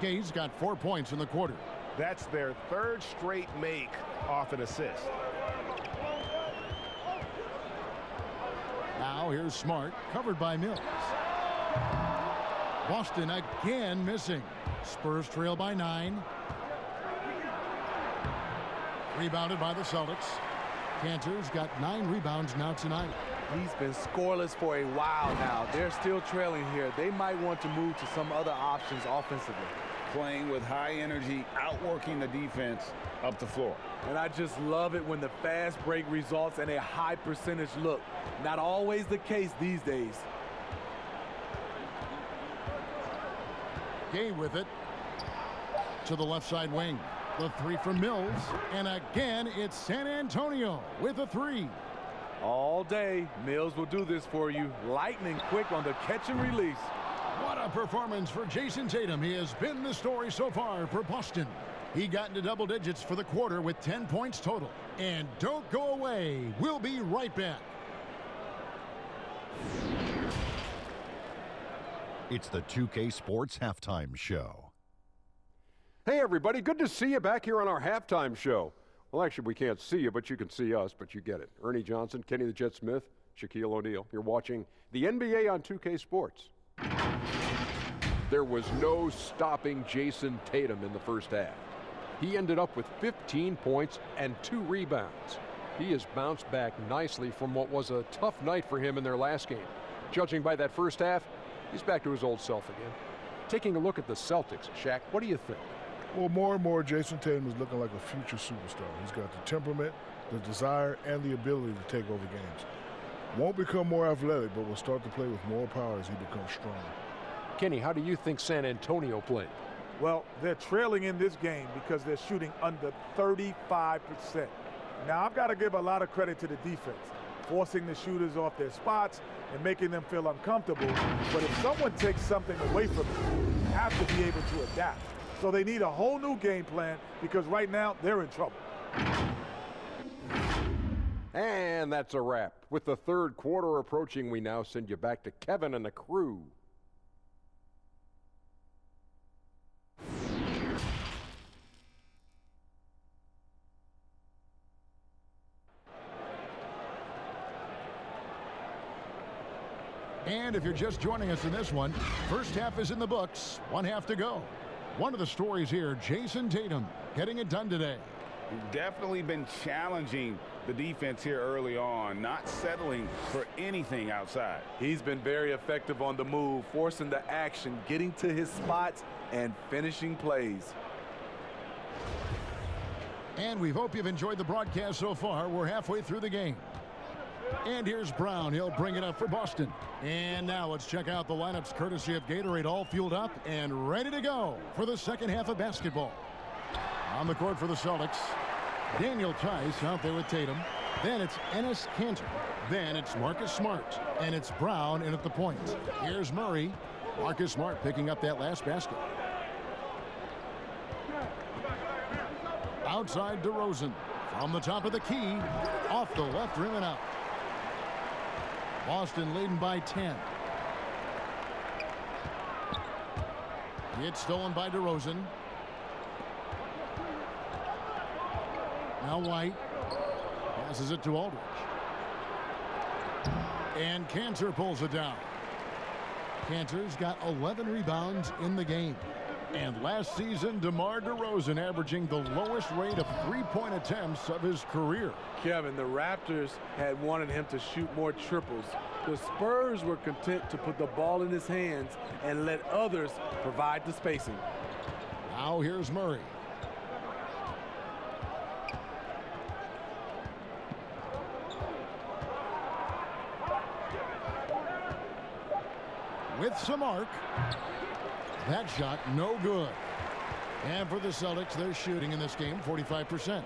Gay's got 4 points in the quarter. That's their 3rd straight make off an assist. Now here's Smart, covered by Mills. Boston again missing. Spurs trail by 9. Rebounded by the Celtics. Cantor's got 9 rebounds now tonight. He's been scoreless for a while now. They're still trailing here. They might want to move to some other options offensively. Playing with high energy, outworking the defense up the floor. And I just love it when the fast break results in a high percentage look. Not always the case these days. Gay with it to the left side wing. The 3 from Mills. And again, it's San Antonio with a 3. All day, Mills will do this for you. Lightning quick on the catch and release. What a performance for Jason Tatum. He has been the story so far for Boston. He got into double digits for the quarter with 10 points total. And don't go away. We'll be right back. It's the 2K Sports Halftime Show. Hey, everybody. Good to see you back here on our halftime show. Well, actually, we can't see you, but you can see us, but you get it. Ernie Johnson, Kenny the Jet Smith, Shaquille O'Neal. You're watching the NBA on 2K Sports. There was no stopping Jason Tatum in the first half. He ended up with 15 points and 2 rebounds. He has bounced back nicely from what was a tough night for him in their last game. Judging by that first half, he's back to his old self again. Taking a look at the Celtics, Shaq, what do you think? Well, more and more, Jason Tatum is looking like a future superstar. He's got the temperament, the desire, and the ability to take over games. Won't become more athletic, but will start to play with more power as he becomes stronger. Kenny, how do you think San Antonio played? Well, they're trailing in this game because they're shooting under 35%. Now, I've got to give a lot of credit to the defense, forcing the shooters off their spots and making them feel uncomfortable. But if someone takes something away from them, you have to be able to adapt. So they need a whole new game plan because right now they're in trouble. And that's a wrap. With the third quarter approaching, we now send you back to Kevin and the crew. And if you're just joining us in this one, first half is in the books. 1 half to go. One of the stories here, Jason Tatum getting it done today. Definitely been challenging the defense here early on, not settling for anything outside. He's been very effective on the move, forcing the action, getting to his spots, and finishing plays. And we hope you've enjoyed the broadcast so far. We're halfway through the game. And here's Brown. He'll bring it up for Boston. And now let's check out the lineups courtesy of Gatorade, all fueled up and ready to go for the second half of basketball. On the court for the Celtics, Daniel Tice out there with Tatum. Then it's Enes Kanter. Then it's Marcus Smart. And it's Brown in at the point. Here's Murray. Marcus Smart picking up that last basket. Outside DeRozan. From the top of the key. Off the left rim and out. Boston leading by 10. It's stolen by DeRozan. Now White passes it to Aldridge. And Kanter pulls it down. Kanter's got 11 rebounds in the game. And last season, DeMar DeRozan averaging the lowest rate of three-point attempts of his career. Kevin, the Raptors had wanted him to shoot more triples. The Spurs were content to put the ball in his hands and let others provide the spacing. Now here's Murray. With some arc. That shot no good. And for the Celtics, they're shooting in this game 45%.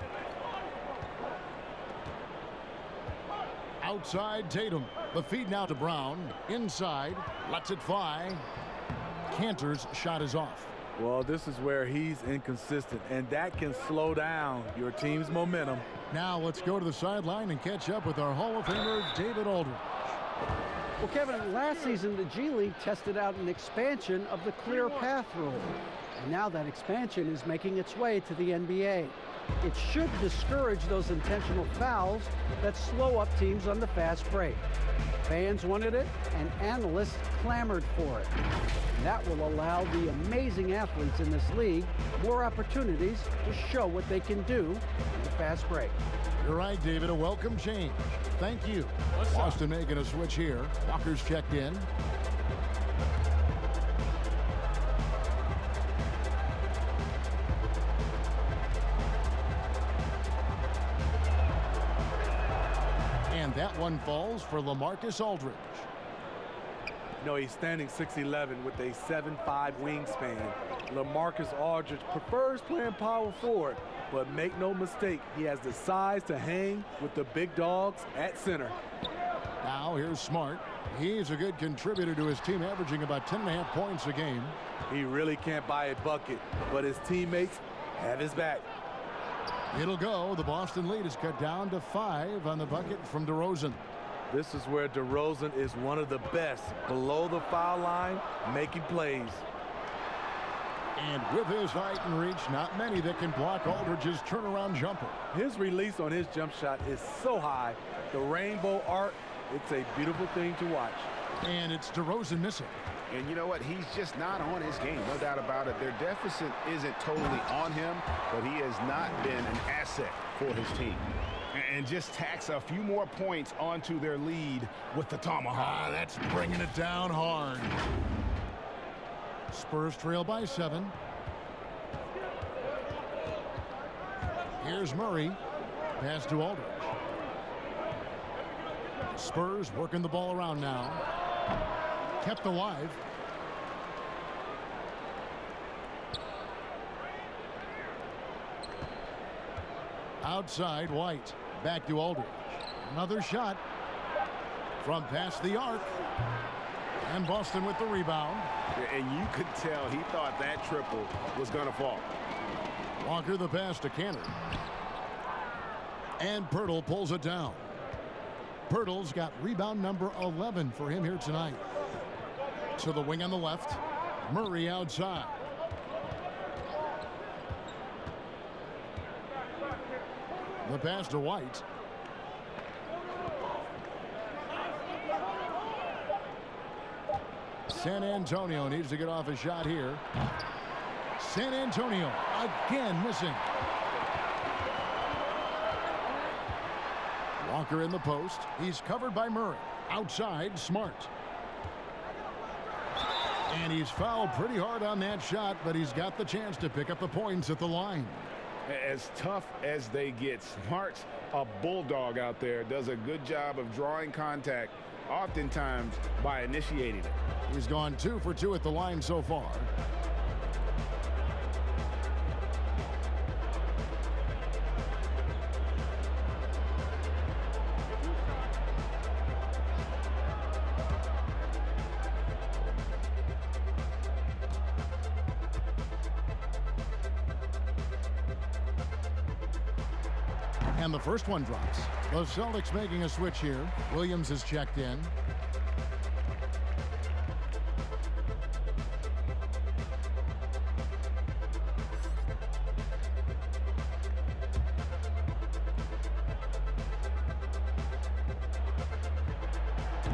Outside Tatum. The feed now to Brown. Inside. Lets it fly. Kanter's shot is off. Well, this is where he's inconsistent, and that can slow down your team's momentum. Now let's go to the sideline and catch up with our Hall of Famer, David Aldridge. Well, Kevin, last season the G League tested out an expansion of the clear path rule. And now that expansion is making its way to the NBA. It should discourage those intentional fouls that slow up teams on the fast break. Fans wanted it, and analysts clamored for it. And that will allow the amazing athletes in this league more opportunities to show what they can do in the fast break. You're right, David. A welcome change. Thank you. Boston making a switch here. Walker's checked in. And that one falls for LaMarcus Aldridge. No, he's standing 6'11" with a 7'5" wingspan. LaMarcus Aldridge prefers playing power forward, but make no mistake, he has the size to hang with the big dogs at center. Now here's Smart. He's a good contributor to his team, averaging about 10.5 points a game. He really can't buy a bucket, but his teammates have his back. It'll go. The Boston lead is cut down to 5 on the bucket from DeRozan. This is where DeRozan is one of the best below the foul line, making plays. And with his height and reach, not many that can block Aldridge's turnaround jumper. His release on his jump shot is so high. The rainbow arc, it's a beautiful thing to watch. And it's DeRozan missing. And you know what? He's just not on his game. No doubt about it. Their deficit isn't totally on him, but he has not been an asset for his team. And just tacks a few more points onto their lead with the tomahawk. That's bringing it down hard. Spurs trail by 7. Here's Murray. Pass to Aldridge. Spurs working the ball around now. Kept alive. Outside White. Back to Aldridge. Another shot from past the arc. And Boston with the rebound. And you could tell he thought that triple was going to fall. Walker the pass to Kanter. And Pirtle pulls it down. Pirtle's got rebound number 11 for him here tonight. To the wing on the left. Murray outside. The pass to White. San Antonio needs to get off a shot here. San Antonio again missing. Walker in the post. He's covered by Murray. Outside, Smart. And he's fouled pretty hard on that shot, but he's got the chance to pick up the points at the line. As tough as they get, Smart's a bulldog out there, does a good job of drawing contact, oftentimes by initiating it. He's gone 2 for 2 at the line so far. And the first one drops. The Celtics making a switch here. Williams is checked in.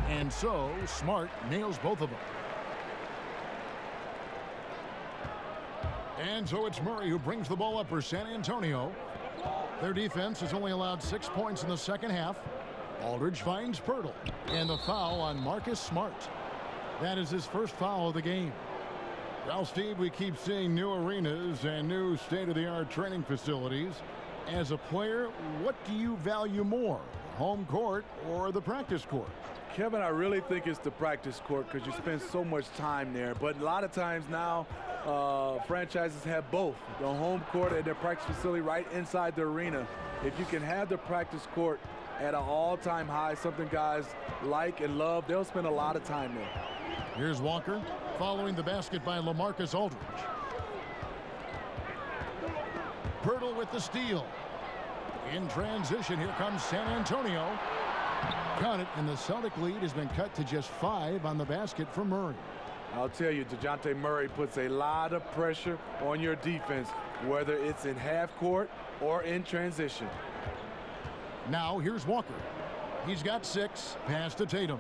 And so, Smart nails both of them. And so it's Murray who brings the ball up for San Antonio. Their defense has only allowed 6 points in the second half. Aldridge finds Pirtle. And the foul on Marcus Smart. That is his first foul of the game. Well, Steve, we keep seeing new arenas and new state-of-the-art training facilities. As a player, what do you value more, home court or the practice court? Kevin, I really think it's the practice court because you spend so much time there. But a lot of times now, franchises have both, the home court and their practice facility right inside the arena. If you can have the practice court at an all-time high, something guys like and love, they'll spend a lot of time there. Here's Walker following the basket by LaMarcus Aldridge. Pirtle with the steal. In transition, here comes San Antonio. Got it, and the Celtic lead has been cut to just 5 on the basket for Murray. I'll tell you, DeJounte Murray puts a lot of pressure on your defense, whether it's in half court or in transition. Now here's Walker. He's got 6. Pass to Tatum.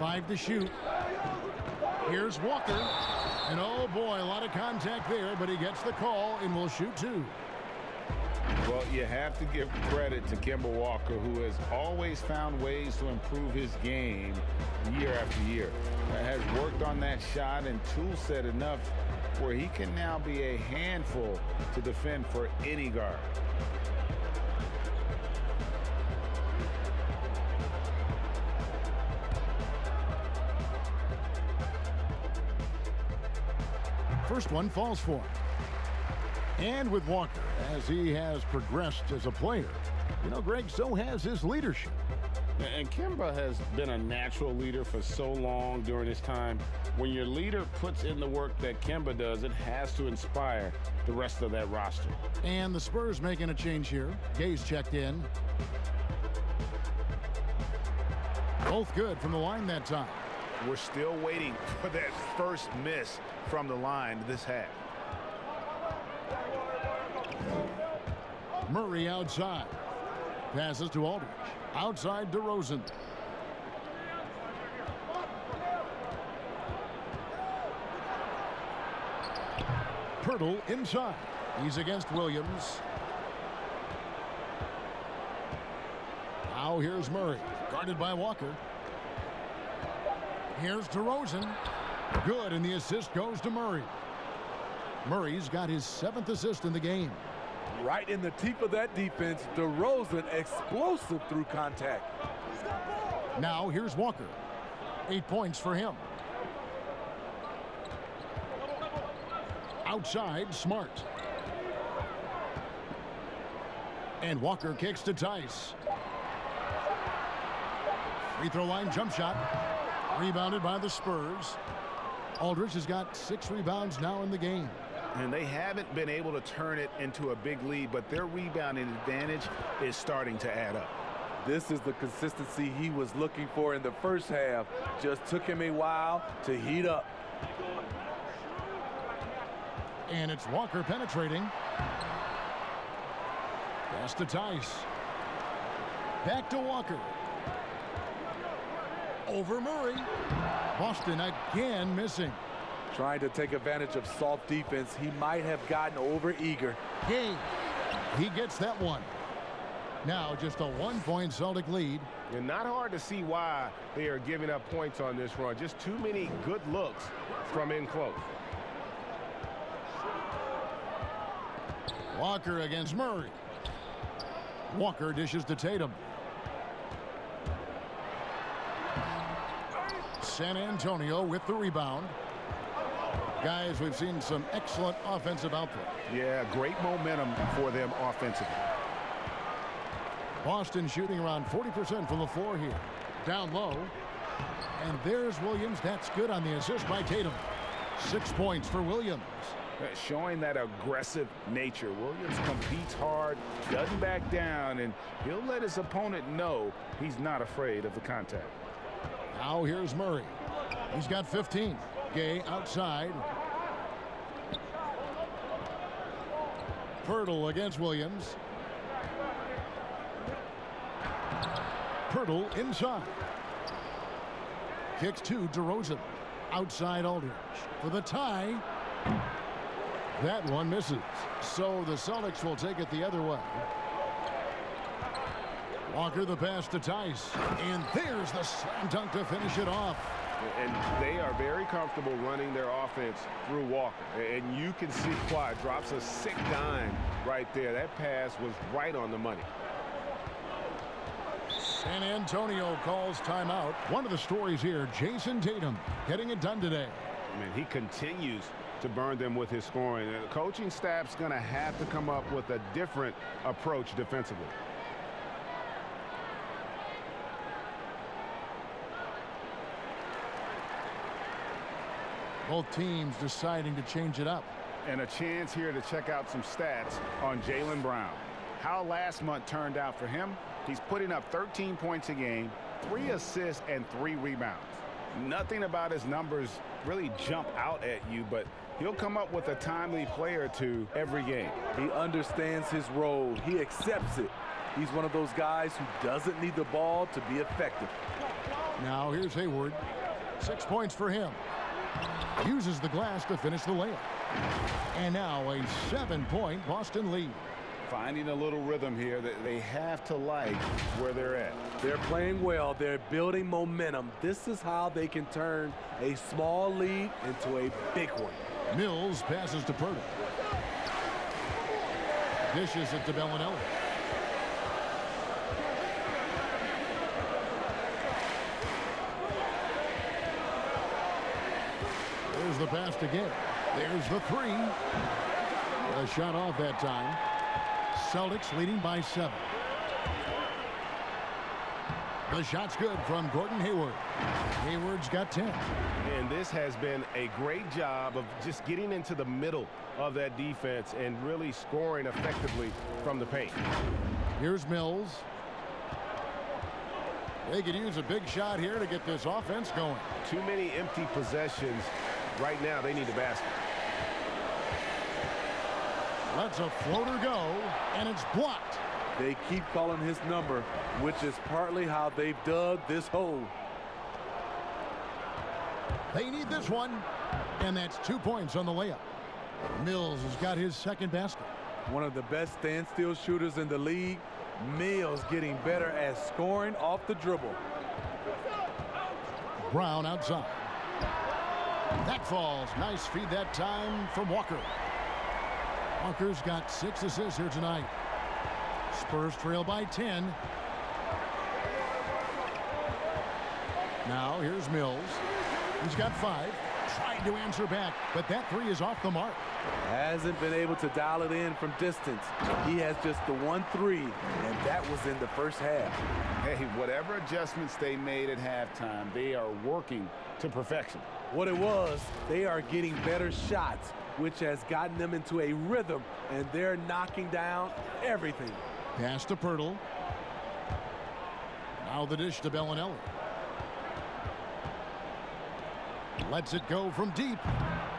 Five to shoot. Here's Walker. And oh boy, a lot of contact there, but he gets the call and will shoot 2. Well, you have to give credit to Kemba Walker, who has always found ways to improve his game year after year. Has worked on that shot and tool set enough where he can now be a handful to defend for any guard. First one falls for him. And with Walker, as he has progressed as a player, you know, Greg, so has his leadership. And Kemba has been a natural leader for so long during his time. When your leader puts in the work that Kemba does, it has to inspire the rest of that roster. And the Spurs making a change here. Gay's checked in. Both good from the line that time. We're still waiting for that first miss from the line this half. Murray outside. Passes to Aldridge. Outside DeRozan. Pirtle inside. He's against Williams. Now here's Murray. Guarded by Walker. Here's DeRozan. Good, and the assist goes to Murray. Murray's got his 7th assist in the game. Right in the teeth of that defense, DeRozan explosive through contact. Now here's Walker. 8 points for him. Outside, Smart. And Walker kicks to Tice. Free throw line jump shot. Rebounded by the Spurs. Aldridge has got 6 rebounds now in the game. And they haven't been able to turn it into a big lead, but their rebounding advantage is starting to add up. This is the consistency he was looking for in the first half. Just took him a while to heat up. And it's Walker penetrating. Pass to Tice. Back to Walker. over Murray. Boston again missing. Trying to take advantage of soft defense. He might have gotten over-eager. He gets that one. Now just a 1-point Celtic lead. And not hard to see why they are giving up points on this run. Just too many good looks from in close. Walker against Murray. Walker dishes to Tatum. San Antonio with the rebound. Guys, we've seen some excellent offensive output. Yeah, great momentum for them offensively. Boston shooting around 40% from the floor here. Down low. And there's Williams. That's good on the assist by Tatum. 6 points for Williams. Showing that aggressive nature. Williams competes hard, doesn't back down, and he'll let his opponent know he's not afraid of the contact. Now here's Murray. He's got 15. Gay outside. Pirtle against Williams. Pirtle inside. Kicks to DeRozan. Outside Aldridge for the tie. That one misses. So the Celtics will take it the other way. Walker the pass to Tice. And there's the slam dunk to finish it off. And they are very comfortable running their offense through Walker. And you can see why. Drops a sick dime right there. That pass was right on the money. San Antonio calls timeout. One of the stories here, Jason Tatum getting it done today. Man, he continues to burn them with his scoring. The coaching staff's going to have to come up with a different approach defensively. Both teams deciding to change it up. And a chance here to check out some stats on Jaylen Brown. How last month turned out for him. He's putting up 13 points a game, 3 assists, and 3 rebounds. Nothing about his numbers really jump out at you, but he'll come up with a timely play or two every game. He understands his role. He accepts it. He's one of those guys who doesn't need the ball to be effective. Now here's Hayward. 6 points for him. Uses the glass to finish the layup. And now a 7-point Boston lead. Finding a little rhythm here that they have to like where they're at. They're playing well. They're building momentum. This is how they can turn a small lead into a big one. Mills passes to Pirtle. Dishes it to Bellinelli. There's the pass to Gay. There's the 3. A shot off that time. Celtics leading by 7. The shot's good from Gordon Hayward. Hayward's got 10. And this has been a great job of just getting into the middle of that defense and really scoring effectively from the paint. Here's Mills. They could use a big shot here to get this offense going. Too many empty possessions. Right now, they need the basket. Lets a floater go, and it's blocked. They keep calling his number, which is partly how they've dug this hole. They need this one, and that's 2 points on the layup. Mills has got his second basket. One of the best standstill shooters in the league. Mills getting better at scoring off the dribble. Brown outside. That falls. Nice feed that time from Walker. Walker's got 6 assists here tonight. Spurs trail by 10. Now here's Mills. He's got 5. Tried to answer back, but that 3 is off the mark. Hasn't been able to dial it in from distance. He has just the 1 3, and that was in the first half. Hey, whatever adjustments they made at halftime, they are working to perfection. What it was, they are getting better shots, which has gotten them into a rhythm, and they're knocking down everything. Pass to Pirtle. Now the dish to Bellinelli. Lets it go from deep.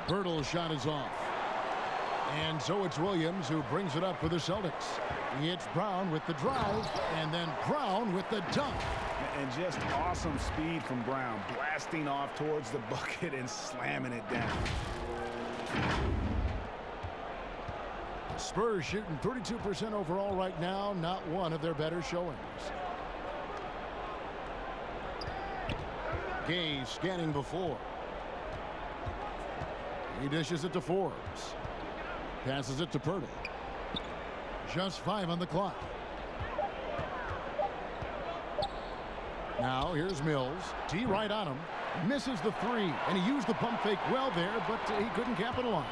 Pirtle's shot is off. And so it's Williams who brings it up for the Celtics. It's Brown with the drive, and then Brown with the dunk. And just awesome speed from Brown, blasting off towards the bucket and slamming it down. Spurs shooting 32% overall right now, not one of their better showings. Gay scanning the floor. He dishes it to Forbes. Passes it to Purtle. Just 5 on the clock. Now here's Mills. T right on him. Misses the 3, and he used the pump fake well there, but he couldn't capitalize.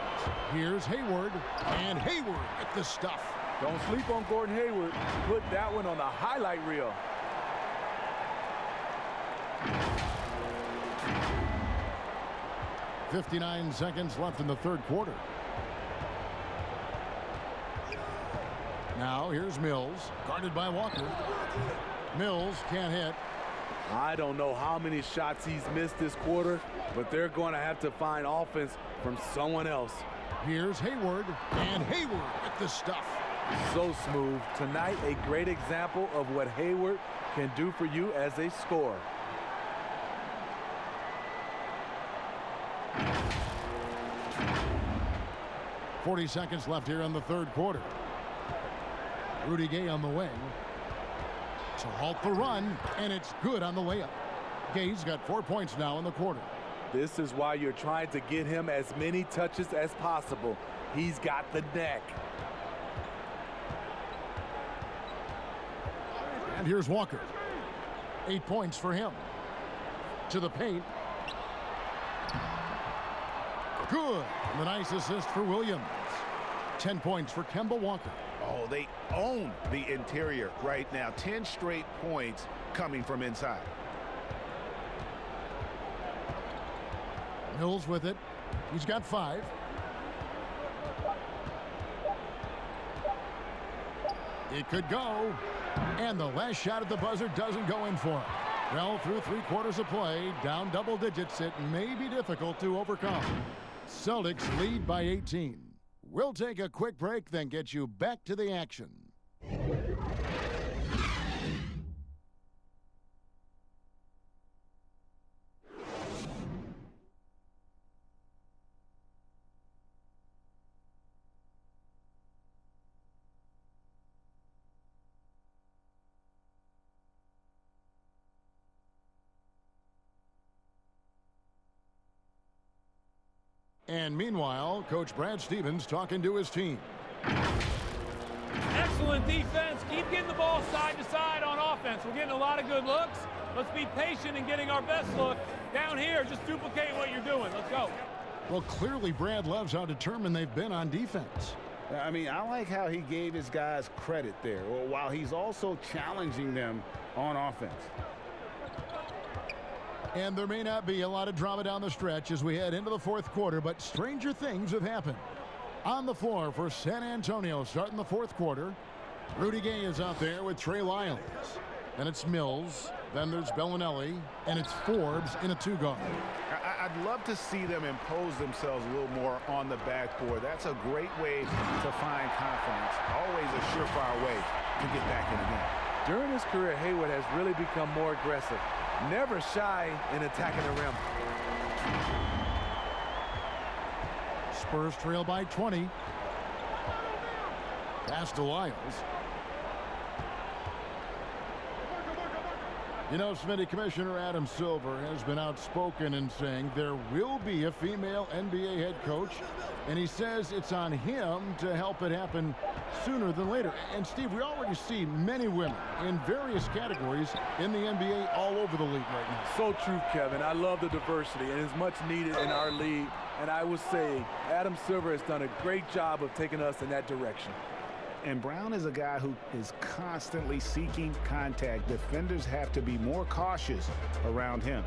Here's Hayward, and Hayward at the stuff. Don't sleep on Gordon Hayward. Put that one on the highlight reel. .59 seconds left in the third quarter. Now here's Mills, guarded by Walker. Mills can't hit. I don't know how many shots he's missed this quarter, but they're going to have to find offense from someone else. Here's Hayward, and Hayward at the stuff. So smooth. Tonight, a great example of what Hayward can do for you as a scorer. .40 seconds left here in the third quarter. Rudy Gay on the wing to halt the run, and it's good on the layup. Gay's got 4 points now in the quarter. This is why you're trying to get him as many touches as possible. He's got the neck. And here's Walker. 8 points for him. To the paint. Good. And the nice assist for Williams. 10 points for Kemba Walker. Oh, they own the interior right now. 10 straight points coming from inside. Mills with it. He's got 5. It could go. And the last shot at the buzzer doesn't go in for him. Well, through 3 quarters of play, down double digits, it may be difficult to overcome. Celtics lead by 18. We'll take a quick break, then get you back to the action. And meanwhile, Coach Brad Stevens talking to his team. Excellent defense. Keep getting the ball side to side on offense. We're getting a lot of good looks. Let's be patient in getting our best look. Down here, just duplicate what you're doing. Let's go. Well, clearly Brad loves how determined they've been on defense. I mean, I like how he gave his guys credit there, while he's also challenging them on offense. And there may not be a lot of drama down the stretch as we head into the fourth quarter, but stranger things have happened. On the floor for San Antonio starting the fourth quarter, Rudy Gay is out there with Trey Lyles. Then it's Mills, then there's Bellinelli, and it's Forbes in a 2-guard. I'd love to see them impose themselves a little more on the backboard. That's a great way to find confidence. Always a surefire way to get back in the game. During his career, Hayward has really become more aggressive. Never shy in attacking the rim. Spurs trail by 20. Pass to Lyles. You know, Smitty, Commissioner Adam Silver has been outspoken in saying there will be a female NBA head coach, and he says it's on him to help it happen sooner than later. And, Steve, we already see many women in various categories in the NBA all over the league right now. So true, Kevin. I love the diversity, and it's much needed in our league. And I would say Adam Silver has done a great job of taking us in that direction. And Brown is a guy who is constantly seeking contact. Defenders have to be more cautious around him.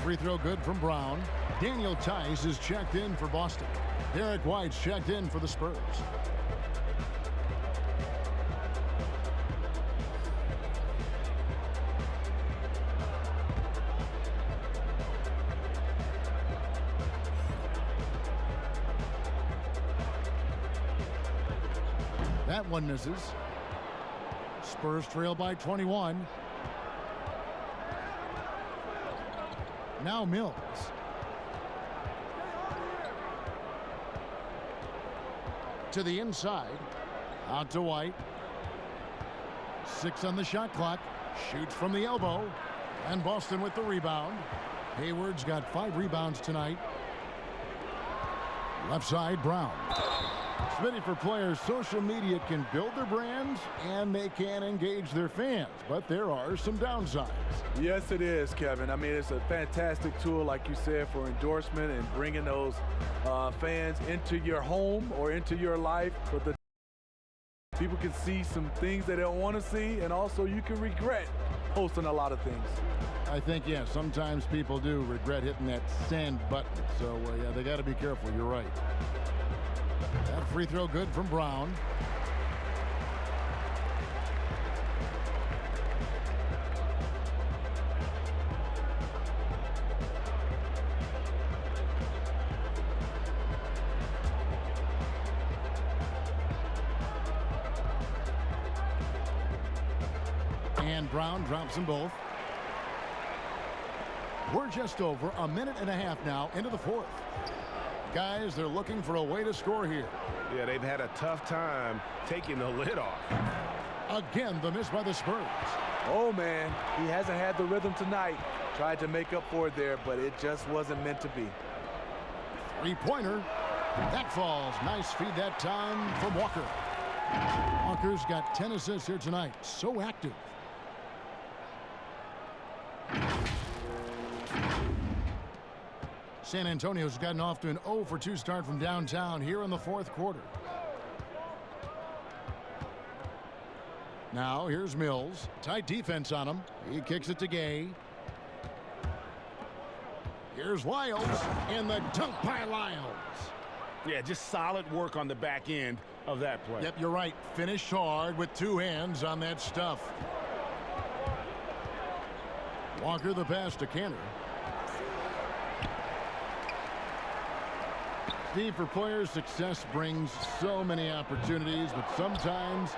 free throw good from Brown. Daniel Tice is checked in for Boston. Derek White's checked in for the Spurs. That one misses. Spurs trail by 21. Now Mills. To the inside. Out to White. 6 on the shot clock. Shoots from the elbow. And Boston with the rebound. Hayward's got 5 rebounds tonight. Left side, Brown. Smitty, for players, social media can build their brands and they can engage their fans, but there are some downsides. Yes, it is, Kevin. I mean, it's a fantastic tool, like you said, for endorsement and bringing those fans into your home or into your life. But the people can see some things they don't want to see, and also you can regret posting a lot of things. I think, yeah, sometimes people do regret hitting that send button. So, yeah, they got to be careful. You're right. That free throw good from Brown. And Brown drops them both. We're just over a minute and a half now into the fourth. Guys, they're looking for a way to score here. Yeah, they've had a tough time taking the lid off. Again, the miss by the Spurs. Oh, man, he hasn't had the rhythm tonight. Tried to make up for it there, but it just wasn't meant to be. Three-pointer. That falls. Nice feed that time from Walker. Walker's got 10 assists here tonight. So active. San Antonio's gotten off to an 0 for 2 start from downtown here in the fourth quarter. Now here's Mills. Tight defense on him. He kicks it to Gay. Here's Lyles, and the dunk by Lyles. Yeah, just solid work on the back end of that play. Yep, you're right. Finished hard with 2 hands on that stuff. Walker the pass to Cantor. Steve, for players, success brings so many opportunities, but sometimes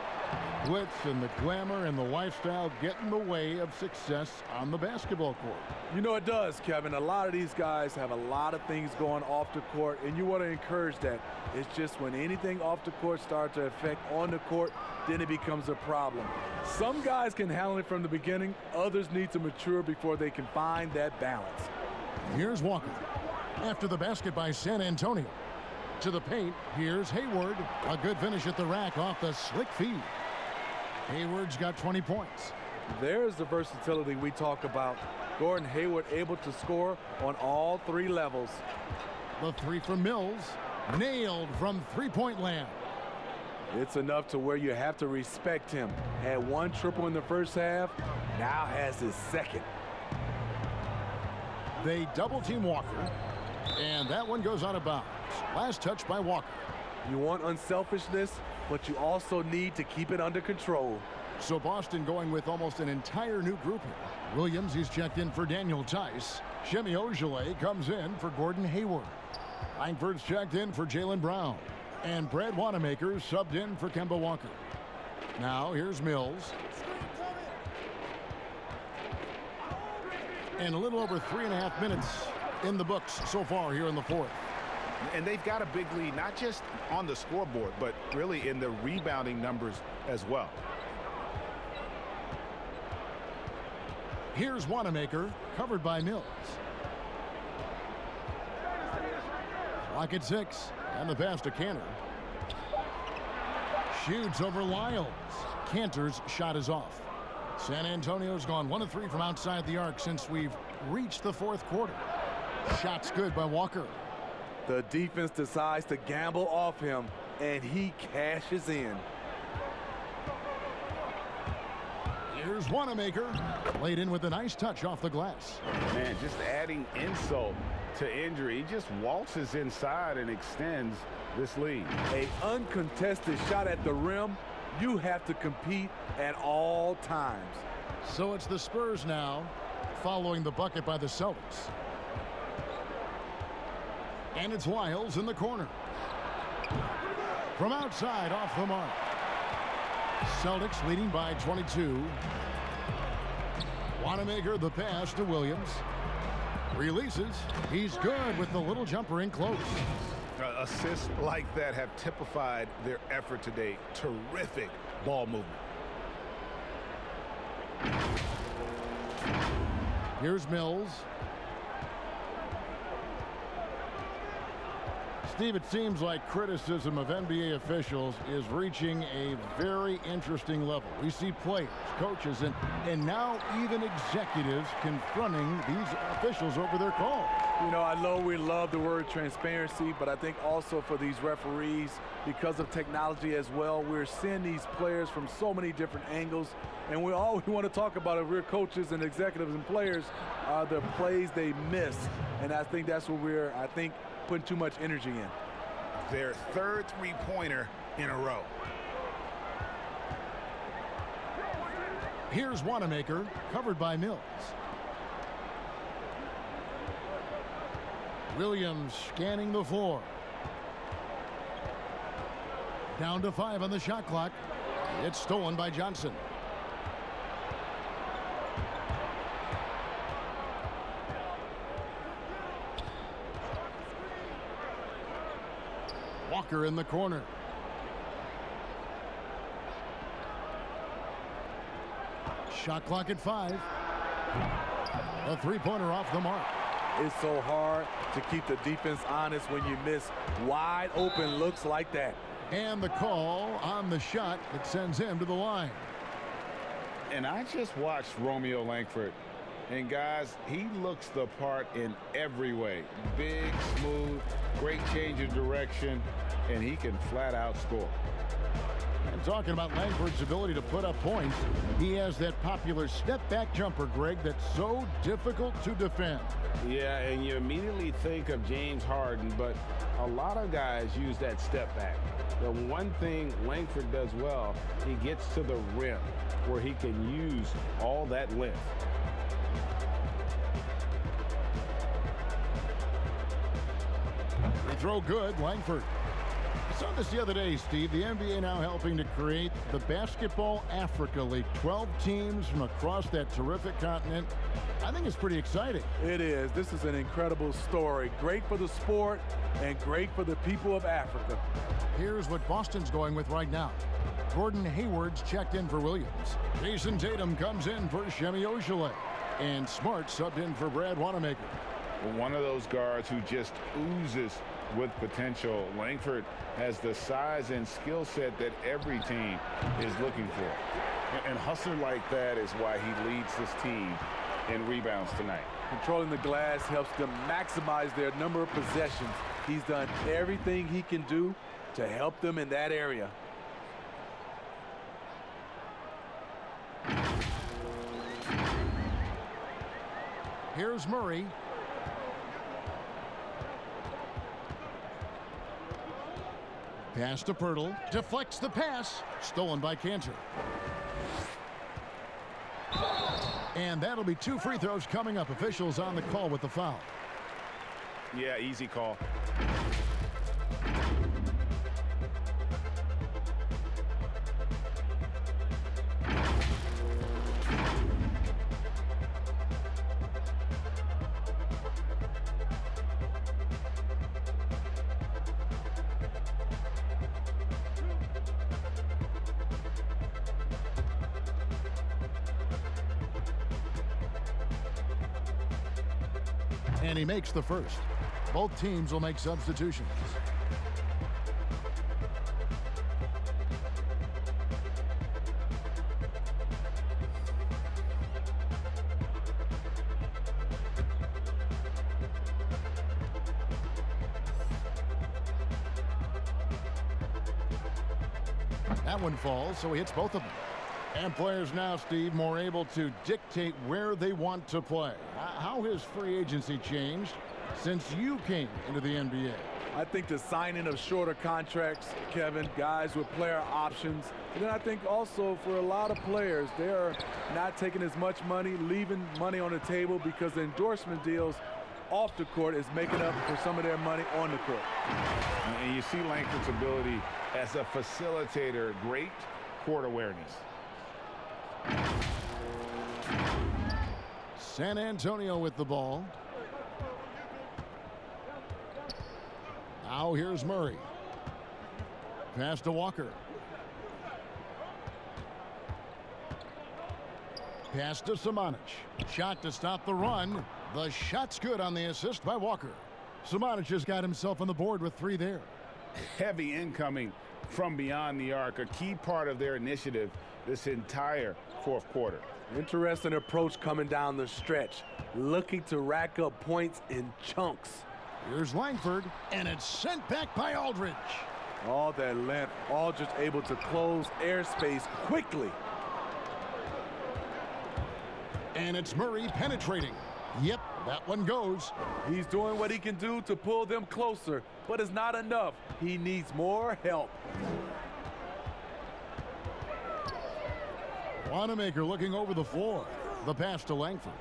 glitz and the glamour and the lifestyle get in the way of success on the basketball court. You know it does, Kevin. A lot of these guys have a lot of things going off the court, and you want to encourage that. It's just when anything off the court starts to affect on the court, then it becomes a problem. Some guys can handle it from the beginning. Others need to mature before they can find that balance. Here's Walker. After the basket by San Antonio. To the paint, here's Hayward. A good finish at the rack off the slick feed. Hayward's got 20 points. There's the versatility we talk about. Gordon Hayward able to score on all 3 levels. The 3 from Mills. Nailed from three-point land. It's enough to where you have to respect him. Had 1 triple in the first half, now has his 2nd. They double-team Walker, and that one goes out of bounds. Last touch by Walker. You want unselfishness, but you also need to keep it under control. So Boston going with almost an entire new group here. Williams, he's checked in for Daniel Tice. Shemi Ojeleye comes in for Gordon Hayward. Langford's checked in for Jaylen Brown. And Brad Wanamaker subbed in for Kemba Walker. Now here's Mills. And a little over 3.5 minutes in the books so far here in the fourth. And they've got a big lead, not just on the scoreboard, but really in the rebounding numbers as well. Here's Wanamaker, covered by Mills. Clock at 6, and the pass to Cantor. Shoots over Lyles. Cantor's shot is off. San Antonio's gone 1 of 3 from outside the arc since we've reached the fourth quarter. Shot's good by Walker. The defense decides to gamble off him, and he cashes in. Here's Wanamaker. Laid in with a nice touch off the glass. Man, just adding insult to injury. He just waltzes inside and extends this lead. An uncontested shot at the rim. You have to compete at all times. So it's the Spurs now, following the bucket by the Celtics. And it's Wiles in the corner. From outside, off the mark. Celtics leading by 22. Wanamaker, the pass to Williams. Releases. He's good with the little jumper in close. Assists like that have typified their effort today. Terrific ball movement. Here's Mills. Steve, it seems like criticism of NBA officials is reaching a very interesting level. We see players, coaches, and now even executives confronting these officials over their calls. You know, I know we love the word transparency, but I think also for these referees, because of technology as well, we're seeing these players from so many different angles. And we want to talk about, if we're coaches and executives and players, are the plays they miss. And I think that's what we're, putting too much energy in. Their third three-pointer in a row. Here's Wanamaker, covered by Mills. Williams scanning the floor. Down to 5 on the shot clock. It's stolen by Johnson. Walker in the corner. Shot clock at 5. A three-pointer off the mark. It's so hard to keep the defense honest when you miss wide open looks like that. And the call on the shot that sends him to the line. And I just watched Romeo Langford. And guys, he looks the part in every way. Big, smooth, great change of direction, and he can flat out score. And talking about Langford's ability to put up points, he has that popular step-back jumper, Greg, that's so difficult to defend. Yeah, and you immediately think of James Harden, but a lot of guys use that step back. The one thing Langford does well, he gets to the rim where he can use all that length. They throw good, Langford. I saw this the other day, Steve. The NBA now helping to create the Basketball Africa League. 12 teams from across that terrific continent. I think it's pretty exciting. It is. This is an incredible story. Great for the sport and great for the people of Africa. Here's what Boston's going with right now. Gordon Hayward's checked in for Williams. Jason Tatum comes in for Shemi Oshile. And Smart subbed in for Brad Wanamaker. One of those guards who just oozes with potential. Langford has the size and skill set that every team is looking for. And hustler like that is why he leads this team in rebounds tonight. Controlling the glass helps them maximize their number of possessions. He's done everything he can do to help them in that area. Here's Murray. Pass to Pirtle. Deflects the pass. Stolen by Cantor. And that'll be 2 free throws coming up. Officials on the call with the foul. Yeah, easy call. And he makes the first. Both teams will make substitutions. That one falls, so he hits both of them. And players now, Steve, more able to dictate where they want to play. How has free agency changed since you came into the NBA? I think the signing of shorter contracts, Kevin, guys with player options. And then I think also for a lot of players, they're not taking as much money, leaving money on the table because the endorsement deals off the court is making up for some of their money on the court. And you see Langford's ability as a facilitator, great court awareness. San Antonio with the ball. Now here's Murray. Pass to Walker. Pass to Samanic. Shot to stop the run. The shot's good on the assist by Walker. Samanic has got himself on the board with 3 there. Heavy incoming from beyond the arc, a key part of their initiative this entire fourth quarter. Interesting approach coming down the stretch, looking to rack up points in chunks. Here's Langford, and it's sent back by Aldridge. All that length, Aldridge able to close airspace quickly. And it's Murray penetrating. Yep, that one goes. He's doing what he can do to pull them closer, but it's not enough. He needs more help. Wanamaker looking over the floor. The pass to Langford.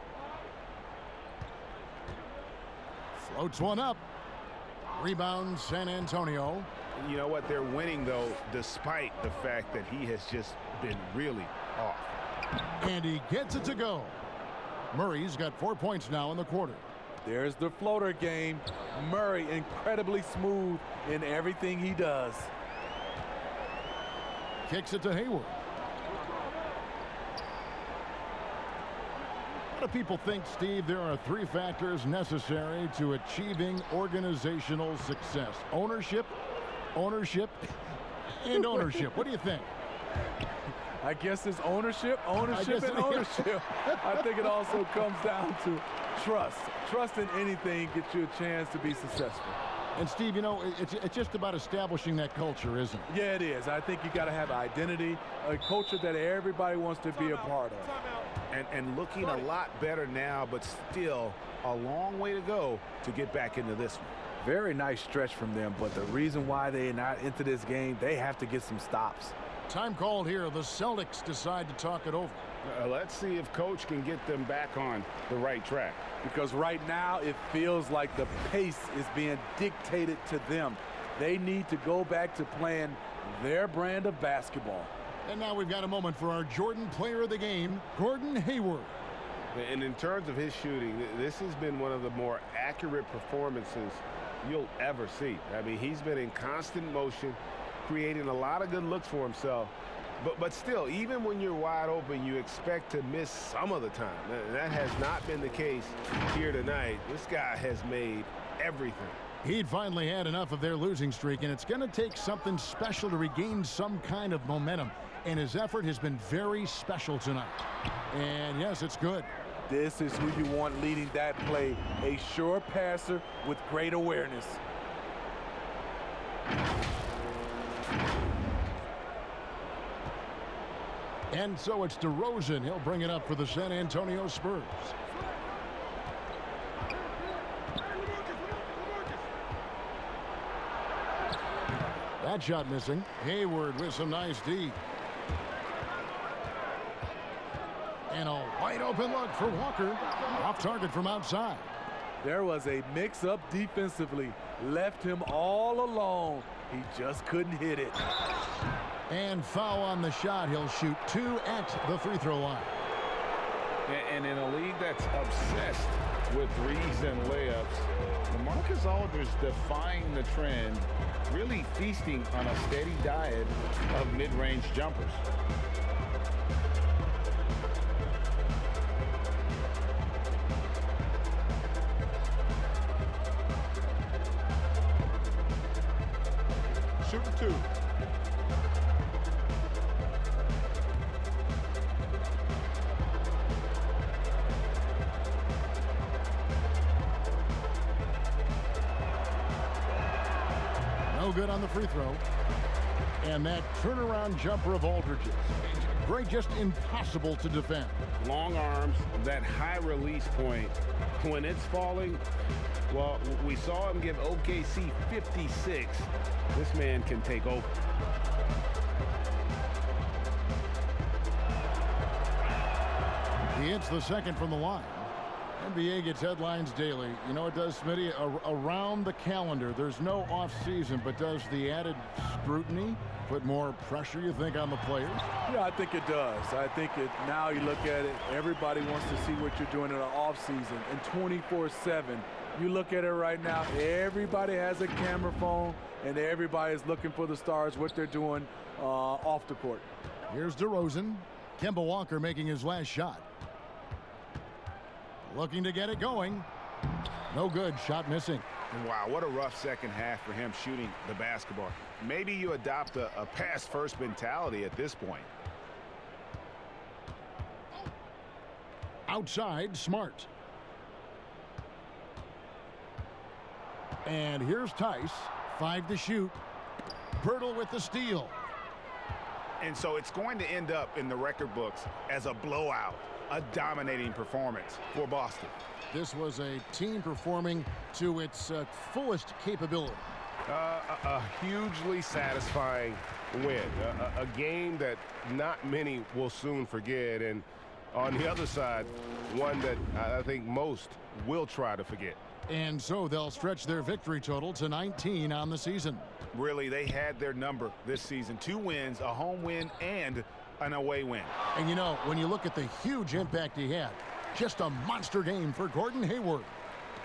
Floats one up. Rebound San Antonio. You know what? They're winning, though, despite the fact that he has just been really off. And he gets it to go. Murray's got 4 points now in the quarter. There's the floater game. Murray incredibly smooth in everything he does. Kicks it to Hayward. A lot of people think, Steve, there are 3 factors necessary to achieving organizational success. Ownership, and ownership. What do you think? I guess it's ownership, and ownership. I think it also comes down to trust. Trust in anything gets you a chance to be successful. And, Steve, you know, it's just about establishing that culture, isn't it? Yeah, it is. I think you got to have identity, a culture that everybody wants to be a part of. And looking a lot better now, but still a long way to go to get back into this one. Very nice stretch from them, but the reason why they're not into this game, they have to get some stops. Time called here. The Celtics decide to talk it over. Let's see if Coach can get them back on the right track. Because right now it feels like the pace is being dictated to them. They need to go back to playing their brand of basketball. And now we've got a moment for our Jordan player of the game, Gordon Hayward. And in terms of his shooting, this has been one of the more accurate performances you'll ever see. I mean, he's been in constant motion, creating a lot of good looks for himself. But still, even when you're wide open, you expect to miss some of the time. That has not been the case here tonight. This guy has made everything. He'd finally had enough of their losing streak, and it's going to take something special to regain some kind of momentum. And his effort has been very special tonight. And yes, it's good. This is who you want leading that play. A sure passer with great awareness. And so it's DeRozan. He'll bring it up for the San Antonio Spurs. That shot missing. Hayward with some nice D. And a wide open look for Walker. Off target from outside. There was a mix-up defensively. Left him all alone. He just couldn't hit it. And foul on the shot. He'll shoot 2 at the free throw line. And in a league that's obsessed with threes and layups, LaMarcus Aldridge defying the trend, really feasting on a steady diet of mid-range jumpers. Shooting 2. No good on the free throw. And that turnaround jumper of Aldridge's. Greg, just impossible to defend. Long arms, that high release point, when it's falling, well, we saw him give OKC 56. This man can take over. He hits the second from the line. NBA gets headlines daily. You know it does, Smitty? Around the calendar, there's no off-season, but does the added scrutiny put more pressure, you think, on the players? Yeah, I think it does. I think now you look at it, everybody wants to see what you're doing in the off-season. And 24/7, you look at it right now, everybody has a camera phone, and everybody is looking for the stars, what they're doing off the court. Here's DeRozan. Kemba Walker making his last shot. Looking to get it going. No good. Shot missing. Wow, what a rough second half for him shooting the basketball. Maybe you adopt a pass-first mentality at this point. Outside, Smart. And here's Tice. 5 to shoot. Pirtle with the steal. And so it's going to end up in the record books as a blowout, a dominating performance for Boston. This was a team performing to its fullest capability. A hugely satisfying win, a game that not many will soon forget, and on the other side, one that I think most will try to forget. And so they'll stretch their victory total to 19 on the season. Really, they had their number this season. 2 wins, a home win, and an away win. And you know, when you look at the huge impact he had, just a monster game for Gordon Hayward.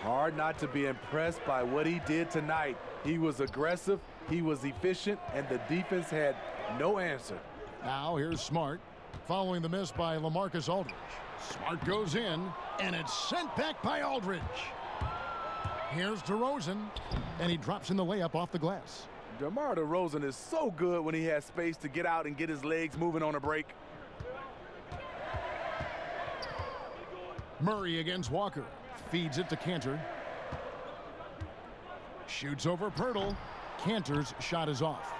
Hard not to be impressed by what he did tonight. He was aggressive, he was efficient, and the defense had no answer. Now here's Smart, following the miss by LaMarcus Aldridge. Smart goes in, and it's sent back by Aldridge. Here's DeRozan, and he drops in the layup off the glass. DeMar DeRozan is so good when he has space to get out and get his legs moving on a break. Murray against Walker. Feeds it to Cantor. Shoots over Pirtle. Cantor's shot is off.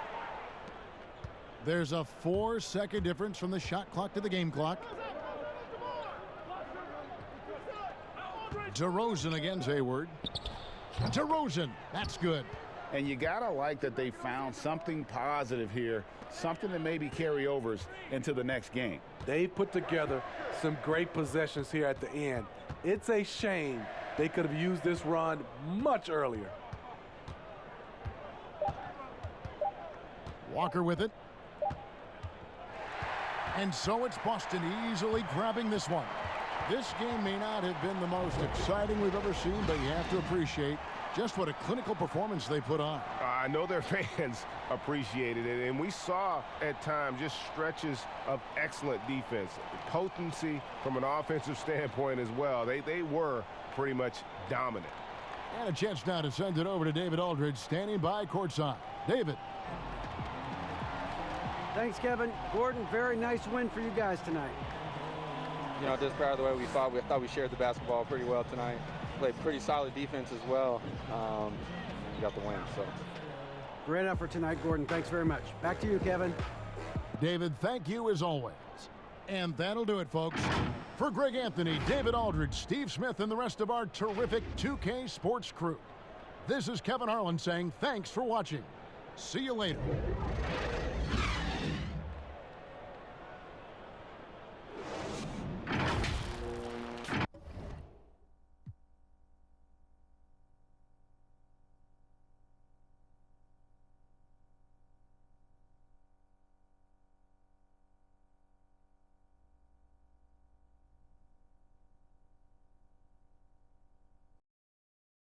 There's a 4-second difference from the shot clock to the game clock. DeRozan against Hayward. DeRozan, that's good. And you gotta like that they found something positive here, something that maybe carry overs into the next game. They put together some great possessions here at the end. It's a shame they could have used this run much earlier. Walker with it. And so it's Boston easily grabbing this one. This game may not have been the most exciting we've ever seen, but you have to appreciate just what a clinical performance they put on. I know their fans appreciated it, and we saw at times just stretches of excellent defense. Potency from an offensive standpoint as well. They were pretty much dominant. And a chance now to send it over to David Aldridge, standing by courtside. David. Thanks, Kevin. Gordon, very nice win for you guys tonight. You know, just proud of the way we thought we shared the basketball pretty well tonight. Played pretty solid defense as well. We got the win, so. Great effort tonight, Gordon. Thanks very much. Back to you, Kevin. David, thank you as always. And that'll do it, folks. For Greg Anthony, David Aldridge, Steve Smith, and the rest of our terrific 2K Sports crew, this is Kevin Harlan saying thanks for watching. See you later.